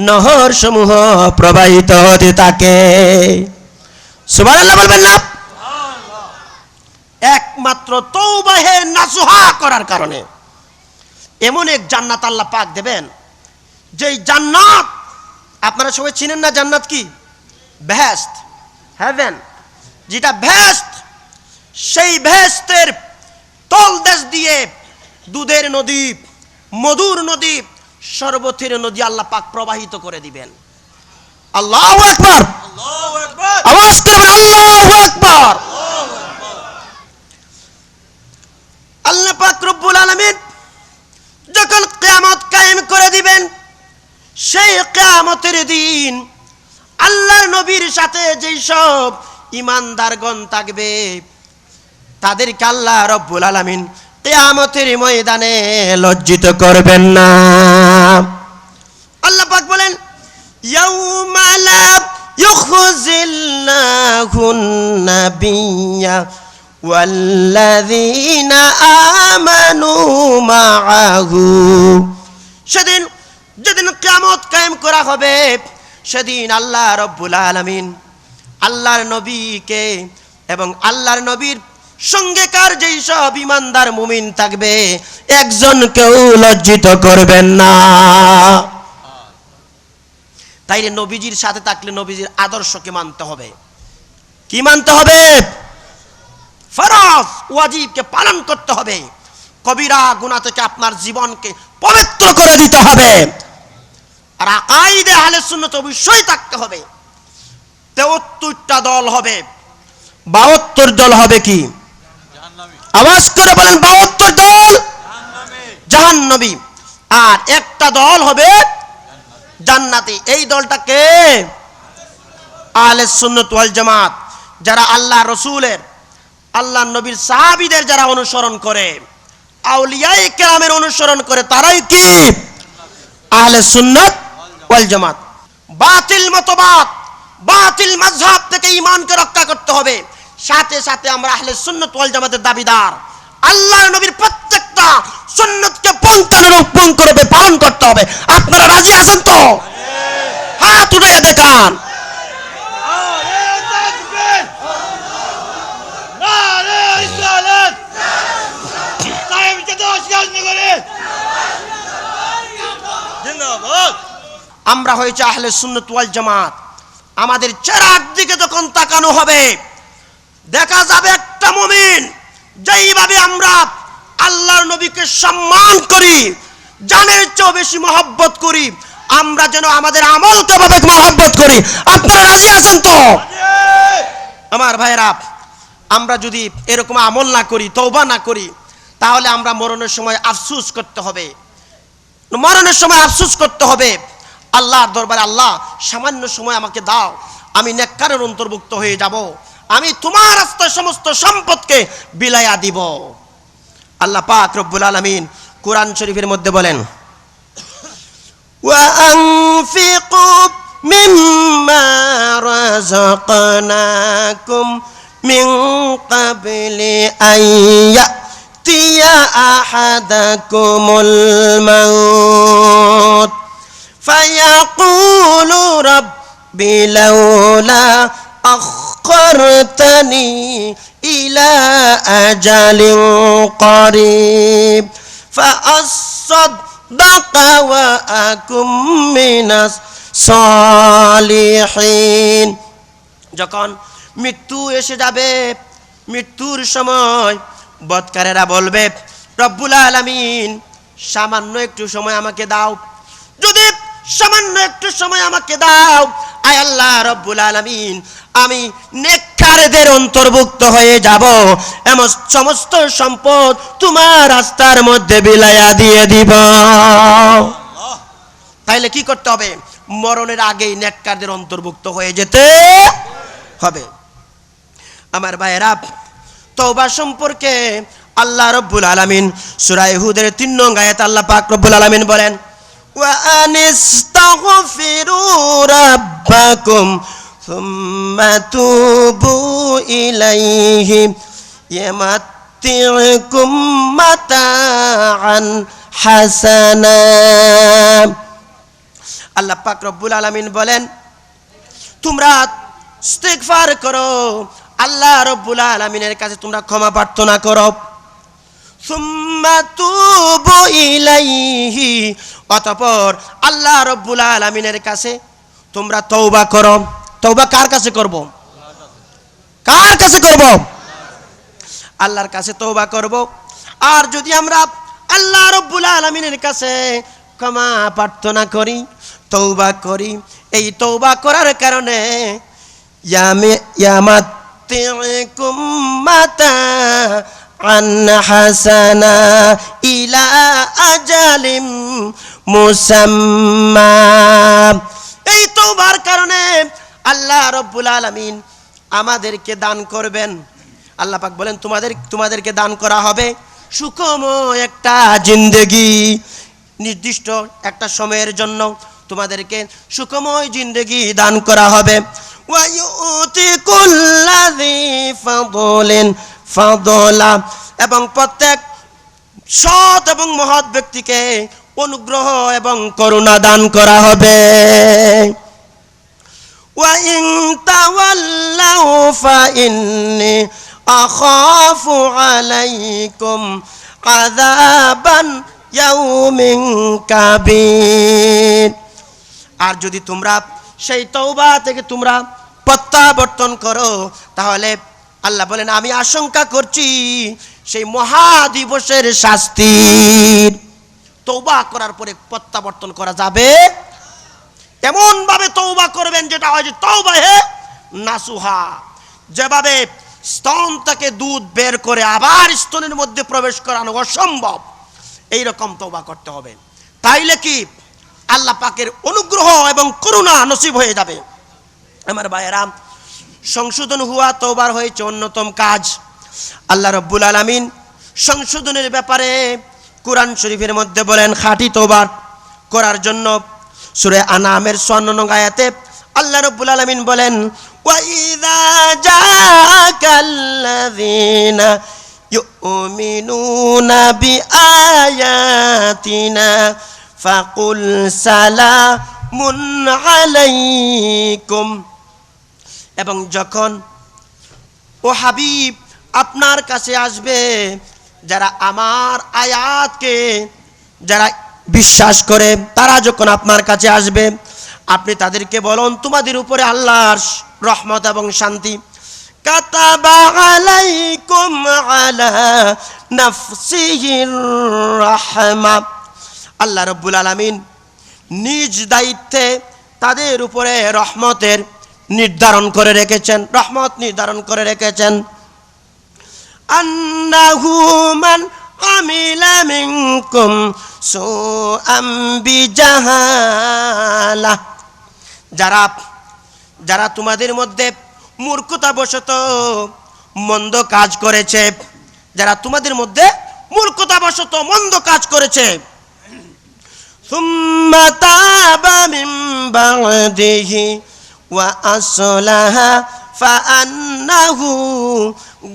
[SPEAKER 2] নহর সমূহ প্রবাহিত হতে থাকে। সুবহানাল্লাহ বলবেন না? একমাত্র তওবায়ে নাসুহা করার কারণে এমন এক জান্নাত আল্লাহ পাক দেবেন, যেই জান্নাত আপনারা সবাই চিনেন না। জান্নাত কি? বেহেশত, হেভেন, যেটা বেহেশত, সেই বেহেশতের তল দেশ দিয়ে দুধের নদী, মধুর নদী, শরবতের নদী আল্লাহ পাক প্রবাহিত করে দিবেন। আল্লাহু আকবার, আল্লাহু আকবার, আওয়াজ করে আল্লাহু আকবার। আল্লাহ পাক রব্বুল আলামিন যখন কিয়ামত কায়েম করে দিবেন, সেই কিয়ামতের দিন আল্লাহর নবীর সাথে যেই সব ঈমানদারগণ থাকবে তাদেরকে আল্লাহ রব্বুল আলামিন কিয়ামতের ময়দানে লজ্জিত করবেন না। আল্লাহ পাক বলেন ইয়াউমা লা ইউখজিল্লাহুন নাবিয়্যা ওয়াল্লাযীনা আমানু মাআহু। সেদিন যেদিন কিয়ামত কায়েম করা হবে সেদিন আল্লাহ রব্বুল আলামিন আল্লাহর নবীকে এবং আল্লাহর নবীর সঙ্গেকার যেই সব ঈমানদার মুমিন থাকবে একজনকেও লজ্জিত করবেন না। তাইলে নবীজির সাথে থাকলে নবীজির আদর্শকে মানতে হবে। কি মানতে হবে? ফরজ ওয়াজিবকে পালন করতে হবে। কবিরা গুনাহ থেকে আপনার জীবনকে পবিত্র করে দিতে হবে। আর আকাইদে আহলে সুন্নাত অবশ্যই থাকতে হবে। 73টা দল হবে, 72 দল হবে কি? জাহান্নামী। আওয়াজ করে বলেন 72 দল জাহান্নামী, আর একটা দল হবে জান্নাতি। এই দলটাকে আহলে সুন্নাত ওয়াল জামাত, যারা আল্লাহ রাসূলের, আল্লাহ নবীর সাহাবীদের যারা অনুসরণ করে, আউলিয়ায়ে কেরামের অনুসরণ করে, তারাই কি আহলে সুন্নাত ওয়াল জামাত। বাতিল মতবাদ, বাতিল মাযহাব থেকে ঈমানকে রক্ষা করতে হবে। সাথে সাথে আমরা আহলে সুন্নাত ওয়াল জামাতের দাবিদার। আল্লাহ নবীর প্রত্যেকটা সুন্নাতকে পঙ্খানুপুঙ্খরূপে পালন করতে হবে। আপনারা রাজি আছেন তো? হাত উঠিয়ে দেখান। আমরা হয়েছে আহলে সুন্নাত ওয়াল জামাত। আমাদের চেহারার দিকে যখন তাকানো হবে দেখা যাবে একটা মুমিন যেইভাবে আমরা আল্লাহর নবীকে সম্মান করি, জানের চেয়ে বেশি মহব্বত করি, আমরা যেন আমাদের আমলকে ভাবে মহব্বত করি। আপনারা রাজি আছেন তো? আমার ভাইরা, আমরা যদি এরকম আমল না করি, তওবা না করি, তাহলে আমরা মরণের সময় আফসোস করতে হবে। মরণের সময় আফসোস করতে হবে আল্লাহর দরবারে, আল্লাহ সামান্য সময় আমাকে দাও, আমি নেককারের অন্তর্ভুক্ত হয়ে যাব, আমি তোমার রাস্তায় সমস্ত সম্পদকে বিলাইয়া দিব। আল্লাহ পাক রব্বুল আলামিন কোরআন শরীফের মধ্যে বলেন, ওয়া আনফিকু মিম্মা রাযাকনাকুম মিন ক্বাবলি আন ইয়াতিয়া আহাদাকুমুল মাউত ফায়াকুলু রাব্বি লাউলা আখখারতানি ইলা আজালিন করিব ফাআসসাদদাকা ওয়া আকুম মিনাস সালিহিন। যখন মৃত্যু এসে যাবে, মৃত্যুর সময় বদকারেরা বলবে, রব্বুল আলামিন সামান্য একটু সময় আমাকে দাও, যদি সামান্য একটু সময় আমাকে দাও, আয় আল্লাহ রব্বুল আলামিন আমি নেককারদের অন্তর্ভুক্ত হয়ে যাব, এমন সমস্ত সম্পদ তোমার রাস্তার মধ্যে বিলাইয়া দিয়ে দিব। তাইলে কি করতে হবে? মরণের আগেই নেককারদের অন্তর্ভুক্ত হয়ে যেতে হবে। আমার ভাইয়েরা, তওবা সম্পর্কে আল্লাহ রব্বুল আলামিন সূরা হুদের ৩ নং আয়াতে আল্লাহ পাক রব্বুল আলামিন বলেন, ওয়া আনিস্তাগফিরু রাব্বাকুম সুম্মা তুবু ইলাইহি ইয়ামাত্তিউকুম মাতাআন হাসানা। আল্লাহ পাক রব্বুল আলামিন বলেন, তোমরা ইস্তিগফার করো, আল্লাহ রব্বুল আলামিনের কাছে তোমরা ক্ষমা প্রার্থনা করো, সুম্মা তুবু ইলাইহি, অতঃপর আল্লাহ রব্বুল আলামিনের কাছে তোমরা তওবা করো। তওবা কার কাছে করব? কার কাছে করব? আল্লাহর কাছে তওবা করব। আর যদি আমরা আল্লাহ রব্বুল আলামিনের কাছে ক্ষমা প্রার্থনা করি, তওবা করি, এই তওবা করার কারণে ইয়ামাত্তিউকুম মাতাআন হাসানা ইলা আজালিম মুসাম্মা, এই তওবার কারণে আল্লাহ রব্বুল আলামিন আমাদেরকে দান করবেন। আল্লাহ পাক বলেন, তোমাদেরকে দান করা হবে সুখময় একটা জিন্দেগি, নির্দিষ্ট একটা সময়ের জন্য তোমাদেরকে সুখময় জিন্দেগি দান করা হবে। ওয়া ইউতি কুল্লাযী ফাদলিন ফাদলা, এবং প্রত্যেক সৎ এবং মহৎ ব্যক্তিকে অনুগ্রহ এবং করুণা দান করা হবে। ওয়া ইন তাওয়াল্লাউ ফাইন্নী আখাফু আলাইকুম আযাবান ইয়াউমিন কাবীর। আর যদি তোমরা সেই তওবা থেকে তোমরা প্রত্যাবর্তন করো, তাহলে আল্লাহ বলেন আমি আশঙ্কা করছি সেই মহাদিবসের শাস্তির। তওবা করার পরে প্রত্যাবর্তন করা যাবে, এমন ভাবে তওবা করবেন যেটা হয় যে তওবা হে নাসুহা, যেভাবে স্তন থেকে দুধ বের করে আবার স্তনের মধ্যে প্রবেশ করানো অসম্ভব, এইরকম তওবা করতে হবে। তাইলে কি আল্লাহ পাকের অনুগ্রহ এবং করুণা নসিব হয়ে যাবে। আমার ভাইয়েরা, সংশোধন হওয়া তওবার হয়েছে অন্যতম কাজ। আল্লাহ রব্বুল আলামিন সংশোধনের ব্যাপারে কোরআন শরীফের মধ্যে বলেন, খাঁটি তওবা করার জন্য সূরা আনামের ৫৪ নং আয়াতে আল্লাহ রব্বুল আলামিন বলেন, ওয়া ইযা জাআকাল্লাযীনা ইউমিনুনা বিআয়াতিনা ফাকুল সালামুন আলাইকুম, এবং যখন ও হাবিব আপনার কাছে আসবে যারা আমার আয়াতকে যারা বিশ্বাস করে তারা যখন আপনার কাছে আসবে আপনি তাদেরকে বলুন তোমাদের উপরে আল্লাহর রহমত এবং শান্তি কাতাবা আলাইকুম আলা নাফসিহির রাহমা আল্লাহ রাব্বুল আলামিন নিজ দায়িত্বে তাদের উপরে রহমতের নির্ধারণ করে রেখেছেন রহমত নির্ধারণ করে রেখেছেন আন্নাহু মান আমিলা মিনকুম সুআম বিজাহালা যারা তোমাদের মধ্যে মূর্খতাবশত মন্দ কাজ করেছে যারা তোমাদের মধ্যে মূর্খতাবশত মন্দ কাজ করেছে সুম্মা তাবা মিন বাদিহি ওয়া আসলাহা ফাআন্নাহু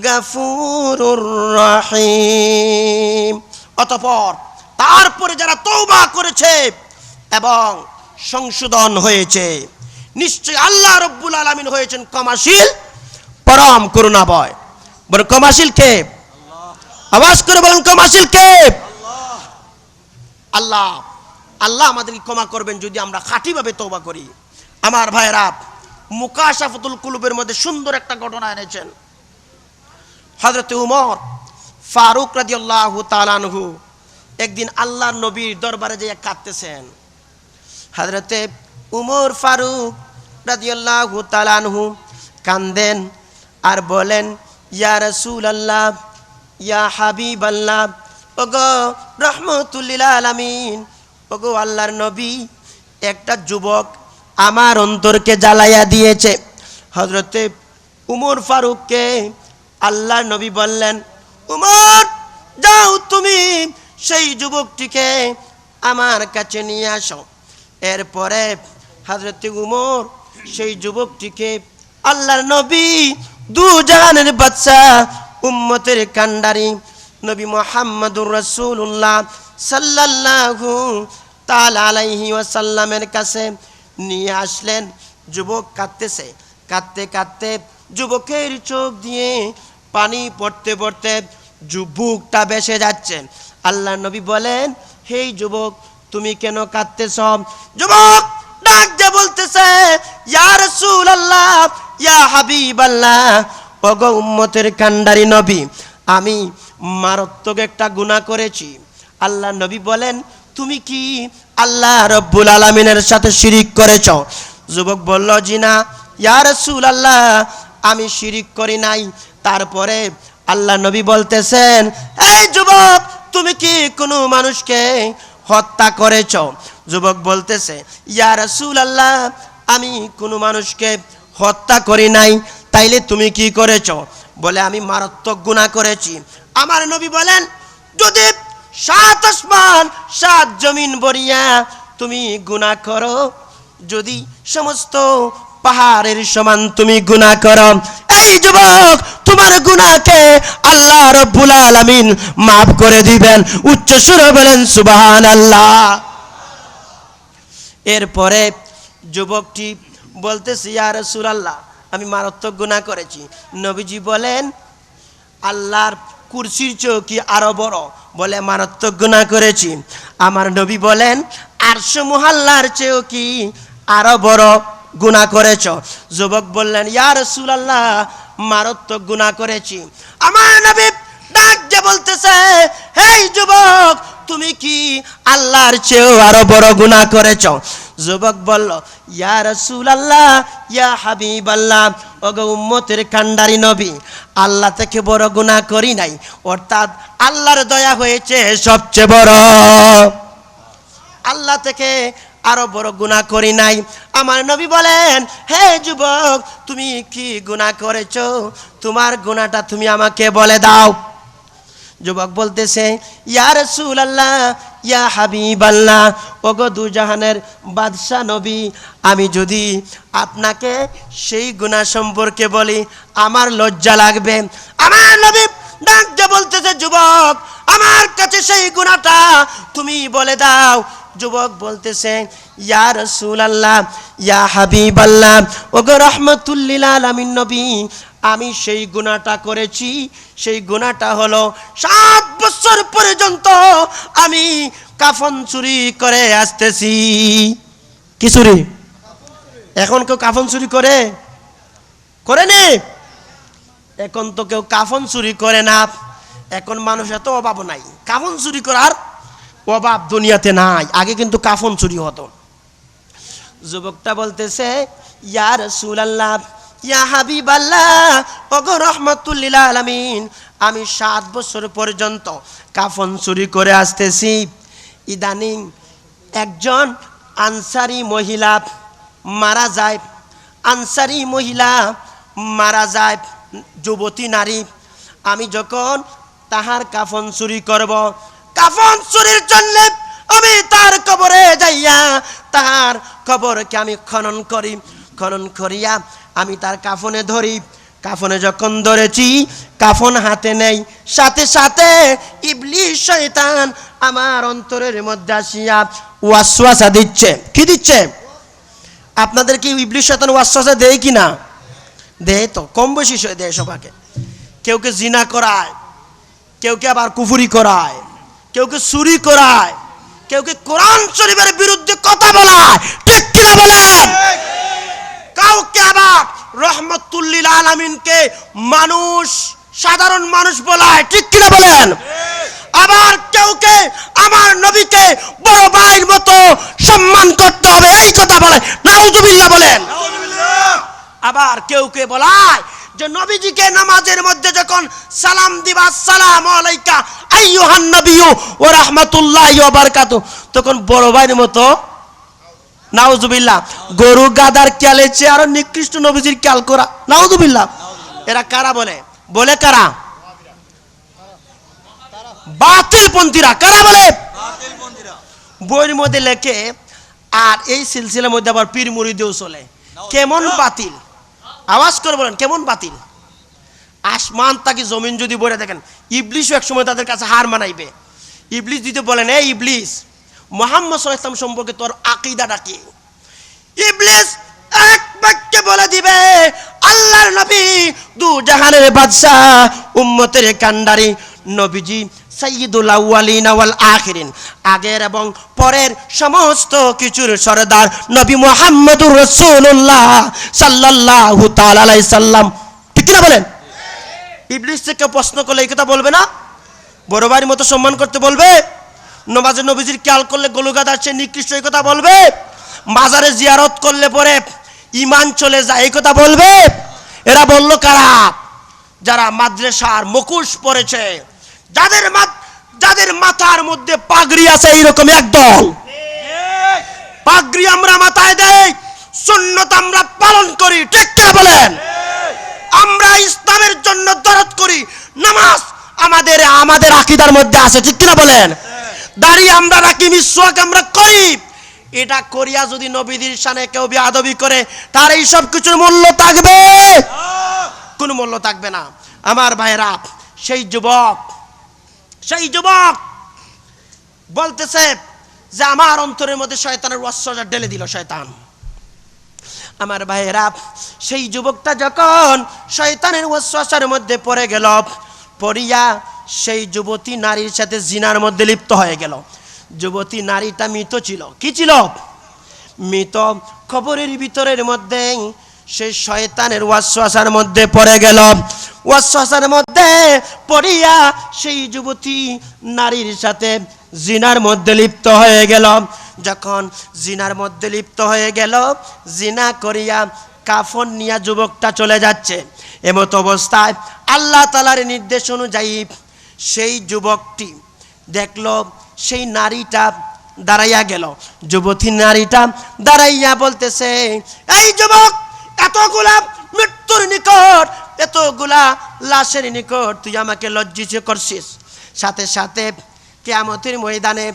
[SPEAKER 2] গাফুরুর রহিম অতঃপর তারপরে যারা তওবা করেছে এবং সংশোধন হয়েছে নিশ্চয় আল্লাহ রাব্বুল আলামিন হয়েছেন ক্ষমাশীল পরম করুণাময় বলেন ক্ষমাশীল কে আওয়াজ করে বলেন ক্ষমাশীল কে আল্লাহ আল্লাহ আমাদেরকে ক্ষমা করবেন যদি আমরা খাঁটিভাবে তওবা করি আমার ভাইরা মুকাশাফাতুল কুলুবের মধ্যে সুন্দর একটা ঘটনা এনেছেন হযরত উমর ফারুক রাদিয়াল্লাহু তাআলা আনহু একদিন আল্লাহর নবীর দরবারে যেয়ে কাঁদতেছেন হযরতে উমর ফারুক রাদিয়াল্লাহু তাআলা আনহু কাঁদেন আর বলেন ইয়া রাসূলুল্লাহ ইয়া হাবিবাল্লাহ ওগো রাহমাতুল লিল আলামিন ওগো আল্লাহর নবী একটা যুবক আমার অন্তরকে জ্বালাইয়া দিয়েছে হযরতে উমর ফারুককে আল্লাহর নবী বললেন উমর যাও তুমি সেই যুবকটিকে আমার কাছে নিয়ে আসো এরপরে হযরতে উমর সেই যুবকটিকে আল্লাহর নবী দু জাহানের বাদশা উম্মতের কান্ডারি নবী মুহাম্মদুর রাসূলুল্লাহ সাল্লাল্লাহু তাআলা আলাইহি ওয়াসাল্লামের কাছে নিয়ে আসলেন যুবক কাঁদতেছে কাঁদতে কাঁদতে যুবকের চোখ দিয়ে পানি পড়তে পড়তে যুবকটা ভেসে যাচ্ছে আল্লাহ নবী বলেন হে যুবক তুমি কেন কাঁদতেছ যুবক ডাক দিয়ে বলতেছে ইয়া রাসূলুল্লাহ ইয়া হাবিবাল্লাহ ওগো উম্মতের কান্ডারি নবী আমি মারাত্মক একটা গুনাহ করেছি আল্লাহ নবী বলেন তুমি কি আল্লাহ রাব্বুল আলামিনের সাথে শিরিক করেছো যুবক বলল জি না ইয়া রাসূলুল্লাহ আমি শিরিক করি নাই তারপরে আল্লাহ নবী বলতেছেন এই যুবক তুমি কি কোনো মানুষকে হত্যা করেছো যুবক বলতেছে ইয়া রাসূলুল্লাহ আমি কোনো মানুষকে হত্যা করি নাই তাইলে তুমি কি করেছো বলে আমি মারাত্মক গুনাহ করেছি আমার নবী বলেন যদি 7 আসমান 7 জমিন বরিয়া তুমি গুনাহ করো যদি সমস্ত পাহাড়ের সমান তুমি গুনাহ করো এই যুবক তোমার গুনাহকে আল্লাহ রাব্বুল আলামিন maaf করে দিবেন উচ্চ সুরে বলেন সুবহানাল্লাহ এরপরে যুবকটি বলতেছে ইয়া রাসূলুল্লাহ আমি মারাত্মক গুনাহ করেছি নবীজি বলেন আল্লাহর কুরসির চেয়েও কি আরো বড় বলে মারাত্মক গুনাহ করেছি আমার নবী বলেন আরশ মুহাল্লার চেয়েও কি আরো বড় গুনাহ করেছো যুবক বললেন ইয়া রাসূলুল্লাহ মারাত্মক গুনাহ করেছি আমার নবী ডাক দিয়ে বলতেছে হে যুবক তুমি কি আল্লাহর চেয়েও আরো বড় গুনাহ করেছো যুবক বলল ইয়া রাসূলুল্লাহ ইয়া হাবিবাল্লাহ ওগো উম্মতের কান্ডারি নবী আল্লাহ থেকে বড় গুনাহ করি নাই অর্থাৎ আল্লাহর দয়া হয়েছে সবচেয়ে বড় আল্লাহ থেকে আরো বড় গুনাহ করি নাই আমার নবী বলেন হে যুবক তুমি কি গুনাহ করেছো তোমার গুনাহটা তুমি আমাকে বলে দাও যুবক বলতেছে ইয়া রাসূলুল্লাহ ইয়া হাবিবাল্লাহ ওগো দুজাহানের বাদশা নবী আমি যদি আপনাকে সেই গুনাহ সম্পর্কে বলি আমার লজ্জা লাগবে আমার নবী ডাক দিয়ে বলতেছে যুবক আমার কাছে সেই গুনাহটা তুমি বলে দাও যুবক বলতেছে ইয়া রাসূলুল্লাহ ইয়া হাবিবাল্লাহ ওগো রাহমাতুল লিল আলামিন নবী আমি সেই গুনাহটা করেছি। সেই গুনাহটা হলো 7 বছর পর্যন্ত আমি কাফন চুরি করে আসতেছি। কি চুরি? এখন কেউ কাফন চুরি করেনি? এখন তো কেউ কাফন চুরি করে না। এখন মানুষের তো অভাব নাই, কাফন চুরি করার অভাব দুনিয়াতে নাই। আগে কিন্তু কাফন চুরি হতো। যুবকটা বলতেছে, ইয়া রাসূলুল্লাহ, ইয়া হাবিবাল্লাহ, ওগো রাহমাতুল লিল আলামিন, আমি 7 বছর পর্যন্ত কাফন চুরি করে আসতেছি। ইদানিং একজন আনসারী মহিলা মারা যায়। আনসারী মহিলা মারা যায়, যুবতী নারী। আমি যখন তাহার কাফন চুরি করব, কাফন চুরির জন্য আমি তার কবরে যাইয়া তাহার কবরকে আমি খনন করি। খনন করিয়া আমি তার কাফনে ধরি। কাফনে যখন ধরেছি, কাফন হাতে নেই, সাথে সাথে ইবলিস শয়তান আমার অন্তরের মধ্যে আসিয়া ওয়াসওয়াসা দিচ্ছে। কি দিচ্ছে? আপনাদের কি ইবলিস শয়তান ওয়াসওয়াসা দেয় কি না? দেয় তো, কম বেশি দেয় সবাইকে। কেউ কে জিনা করায়, কেউ কে আবার কুফরি করায়, কেউ কে চুরি করায়, কেউ কে কোরআন শরীফের বিরুদ্ধে কথা বলায়। ঠিক কিনা বলেন? কাউকে আবার রহমতুল লিল আলামিনকে মানুষ, সাধারণ মানুষ বলায়। ঠিক কিনা বলেন? আবার কেউকে আমার নবীকে বড় ভাইয়ের মতো সম্মান করতে হবে, এই কথা বলে। নাউজুবিল্লাহ বলেন। আবার কেউকে বলায় যে নবীজিকে নামাজের মধ্যে যখন সালাম দিবা, আসসালামু আলাইকা আইয়ুহান নবিয়্যু ওয়া রাহমাতুল্লাহি ওয়া বারাকাতুহু, তখন বড় ভাইয়ের মতো। নাউজুবিল্লাহ। গরু গাদার খেয়ালের চেয়ে আরো নিকৃষ্ট নবীজির খেয়াল করা। নাউজুবিল্লাহ। এরা কারা বলে কারা? বাতিলপন্থীরা। কারা বলে? বইয়ের মধ্যে লেখে। আর এই সিলসিলার মধ্যে আবার পীর মুরিদিও চলে। কেমন বাতিল? আওয়াজ করে বলেন, কেমন বাতিল? আসমান তাকে জমিন যদি বলে দেখেন, ইবলিশও একসময় তাদের কাছে হার মানাইবে। ইবলিশ যদি বলেন, এই ইবলিশ, মুহাম্মদ সাল্লাল্লাহু আলাইহি ওয়াসাল্লাম সম্পর্কে তোর আকীদাটা কি? ইবলিশ এক বাক্যে বলে দিবে, আল্লাহর নবী দু জাহানের বাদশা, উম্মতের কান্ডারি, নবীজি সাইয়্যিদুল আউয়ালিন ওয়াল আখিরিন, আগের এবং পরের সমস্ত কিছুর সরদার নবী মুহাম্মদুর রাসূলুল্লাহ সাল্লাল্লাহু তাআলা আলাইহি সাল্লাম। ঠিক না বলেন? ইবলিশ থেকে প্রশ্ন করলে এই কথা বলবে না? বড় ভাইয়ের মতো সম্মান করতে বলবে? নমাজে নবীজির খেয়াল করলে গলুগাদা সে নিকৃষ্ট, এই কথা বলবে? মাজারে জিয়ারত করলে পরে ঈমান চলে যায়, এই কথা বলবে? এরা বলল কারা? যারা মাদ্রাসার মুখোশ পরেছে, যাদের মাথার মধ্যে পাগড়ি আছে, এইরকম একদল। পাগড়ি আমরা মাথায় দেই, সুন্নত আমরা পালন করি। ঠিক না বলেন? আমরা ইসলামের জন্য দরদ করি, নামাজ আমাদের আকীদার মধ্যে আছে। ঠিক না বলেন? দাড়ি আমরা রাখি, মিসওয়াক আমরা করি। এটা করিয়া যদি নবীদের শানে কেউ বেয়াদবি করে, তার এই সব কিছুর মূল্য থাকবে? কোনো মূল্য থাকবে না। আমার ভাইরা, সেই যুবক বলতেছে যে আমার অন্তরের মধ্যে শয়তানের ওয়াসওয়াসা ঢেলে দিল শয়তান। আমার ভাইরা, সেই যুবকটা যখন শয়তানের ওয়াসওয়াসার মধ্যে পড়ে গেল, পড়িয়া সেই যুবতী নারীর সাথে জিনার মধ্যে লিপ্ত হয়ে গেল। যুবতী নারীটা মৃত ছিল। কি ছিল? মৃত। খবরের ভিতরের মধ্যে সেই শয়তানের ওয়াসওয়াসার মধ্যে পড়ে গেল। ওয়াসওয়াসার মধ্যে পড়িয়া সেই যুবতী নারীর সাথে জিনার মধ্যে লিপ্ত হয়ে গেল। যখন জিনার মধ্যে লিপ্ত হয়ে গেল, জিনা করিয়া কাফন নিয়ে যুবকটা চলে যাচ্ছে। এমত অবস্থায় আল্লাহ তাআলার নির্দেশ অনুযায়ী সেই যুবকটি দেখল সেই নারীটা দাঁড়াইয়া গেল। যুবতী নারীটা দাঁড়াইয়া বলতেছে, এই যুবক, এতগুলা মৃত্যুর নিকট, এতগুলা লাশের নিকট তুই আমাকে লজ্জিত করছিস। সাথে সাথে কিয়ামতের ময়দানে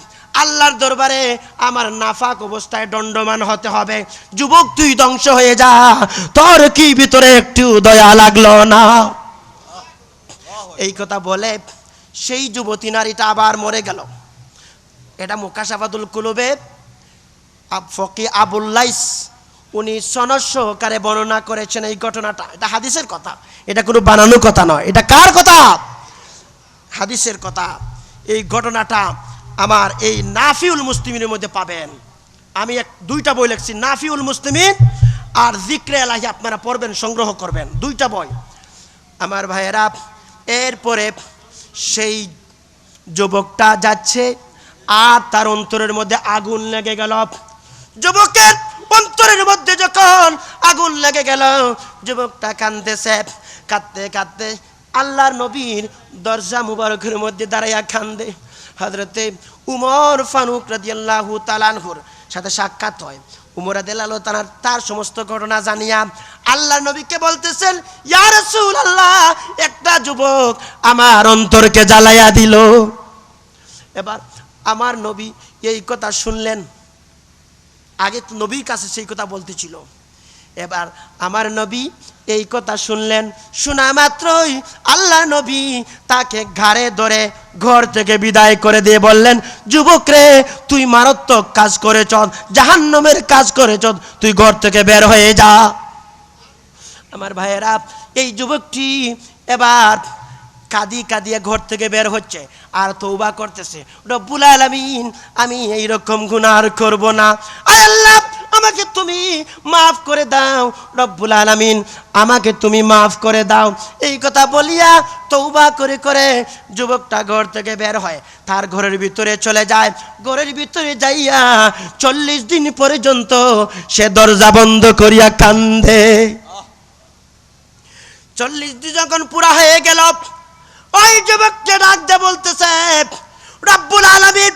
[SPEAKER 2] আল্লাহর দরবারে আমার নাফাক অবস্থায় দণ্ডমান হতে হবে। যুবক, তুই ধ্বংস হয়ে যা। তোর কি ভিতরে একটু দয়া লাগলো না? এই কথা বলে সেই যুবতী নারীটা আবার মরে গেল। এটা মুকাশাফাতুল কুলুবে ফকি আবুল লাইস উনি সনদ সহকারে বর্ণনা করেছেন এই ঘটনাটা। এটা হাদিসের কথা, এটা কোনো বানানো কথা নয়, এটা কার কথা? হাদিসের কথা। এই ঘটনাটা আমার এই নাফিউল মুসলিমিনের মধ্যে পাবেন। আমি দুইটা বই লিখছি, নাফিউল মুসলিমিন আর জিক্রে এলাহি, আপনারা পড়বেন, সংগ্রহ করবেন, দুইটা বই আমার ভাইয়েরা। এরপরে সেই যুবকটা যাচ্ছে আর তার অন্তরের মধ্যে আগুন লেগে গেল। যুবকের অন্তরের মধ্যে যখন আগুন লেগে গেল, যুবকটা কাঁদতেছে, কাঁদতে কাঁদতে আল্লাহর নবীর দরজা মুবারকের মধ্যে দাঁড়াইয়া কান্দে। হযরতে উমর ফারুক রাদিয়াল্লাহু তাআলা আনহুর সাথে সাক্ষাৎ হয়। উমর রাদিয়াল্লাহু তাআলা তার সমস্ত ঘটনা জানিয়া আল্লাহর নবীকে বলতেছেন, ইয়া রাসূলুল্লাহ, একটা যুবক আমার অন্তরকে জ্বালাইয়া দিল। এবার আমার নবী এই কথা শুনলেন। আগে তো নবীর কাছে সেই কথা বলতেছিল, এবার আমার নবী এই কথা শুনলেন। শোনা মাত্রই আল্লাহ নবী তাকে ঘাড়ে ধরে ঘর থেকে বিদায় করে দিয়ে বললেন, যুবক রে, তুই মারাত্মক কাজ করেছ, জাহান্নামের কাজ করেছ, তুই ঘর থেকে বের হয়ে যা। আমার ভাইয়েরা, এই যুবকটি এবার কাঁদিয়ে ঘর থেকে বের হচ্ছে আর তওবা করতেছে, রব্বুল আলামিন, আমি এইরকম গুনাহ আর করব না, আয় আল্লাহ আমাকে তুমি মাফ করে দাও, রব্বুল আলামিন আমাকে তুমি মাফ করে দাও। এই কথা বলিয়া তওবা করে করে যুবকটা ঘর থেকে বের হয়, তার ঘরের ভিতরে চলে যায়। ঘরের ভিতরে যাইয়া 40 দিন পর্যন্ত সে দরজা বন্ধ করিয়া কান্দে। 40 দিন যখন পুরা হয়ে গেল, ওই যুবককে ডাক দিয়ে বলতেছে, রব্বুল আলামিন,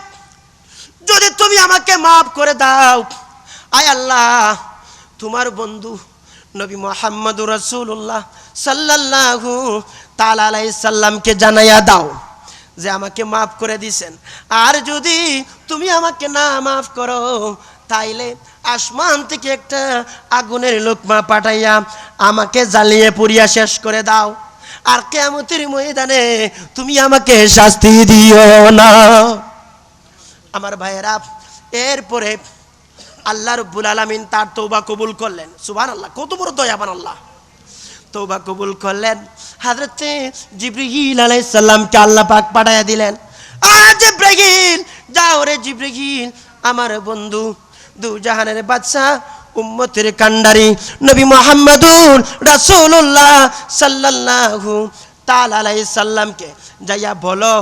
[SPEAKER 2] যদি তুমি আমাকে মাফ করে দাও, আয় আল্লাহ তোমার বন্ধু নবী মুহাম্মদুর রাসূলুল্লাহ সাল্লাল্লাহু তাআলা আলাইহিস সাল্লামকে জানাইয়া দাও যে আমাকে মাফ করে দিয়েছেন। আর যদি তুমি আমাকে না মাফ করো, তাইলে আসমান থেকে একটা আগুনের লোকমা পাঠাইয়া আমাকে জ্বালিয়ে পুড়িয়া শেষ করে দাও, আর কিয়ামতের ময়দানে তুমি আমাকে শাস্তি দিও না। আমার ভাইয়েরা, এরপরে আল্লাহ রাব্বুল আলামিন তার তওবা কবুল করলেন। সুবহানাল্লাহ, কত বড় দয়াবান আল্লাহ! তওবা কবুল করলেন। হযরতে জিবরিল আলাইহিস সালামকে আল্লাহ পাক পাঠাইয়া দিলেন, জিবরিল যাও রে জিবরিল, আমার বন্ধু দু জাহানের বাদশা উম্মতের কান্ডারি নবী মুহাম্মদুর রাসূলুল্লাহ সাল্লাল্লাহু তাআলা আলাইহিস সাল্লামকে যাইয়া বলো,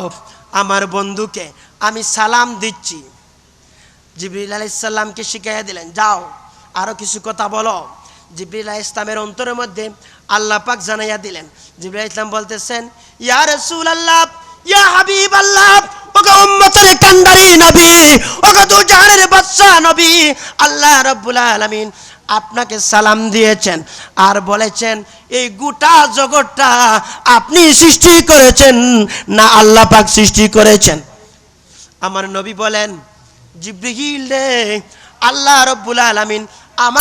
[SPEAKER 2] আমার বন্ধুকে আমি সালাম দিচ্ছি। জিবরিল আলাইহিস সালামকে শিখাইয়া দিলেন, যাও আরো কিছু কথা বলো। জিবরিল আলাইহিস সালামের অন্তরের মধ্যে আল্লাহ পাক জানাইয়া দিলেন। জিবরিল আলাইহিস সালাম বলতেছেন, ইয়া রাসূলুল্লাহ, ইয়া হাবিবাল্লাহ, ওগো উম্মতের কান্ডারি নবী, ওগো দু জাহানের বাদশা নবী, আল্লাহ রাব্বুল আলামিন আপনাকে সালাম দিয়েছেন আর বলেছেন এই গোটা জগৎটা আপনি সৃষ্টি করেছেন না আল্লাহ পাক সৃষ্টি করেছেন? আমার নবী বলেন, জিবরিল রে, আল্লাহ রাব্বুল আলামিন আমার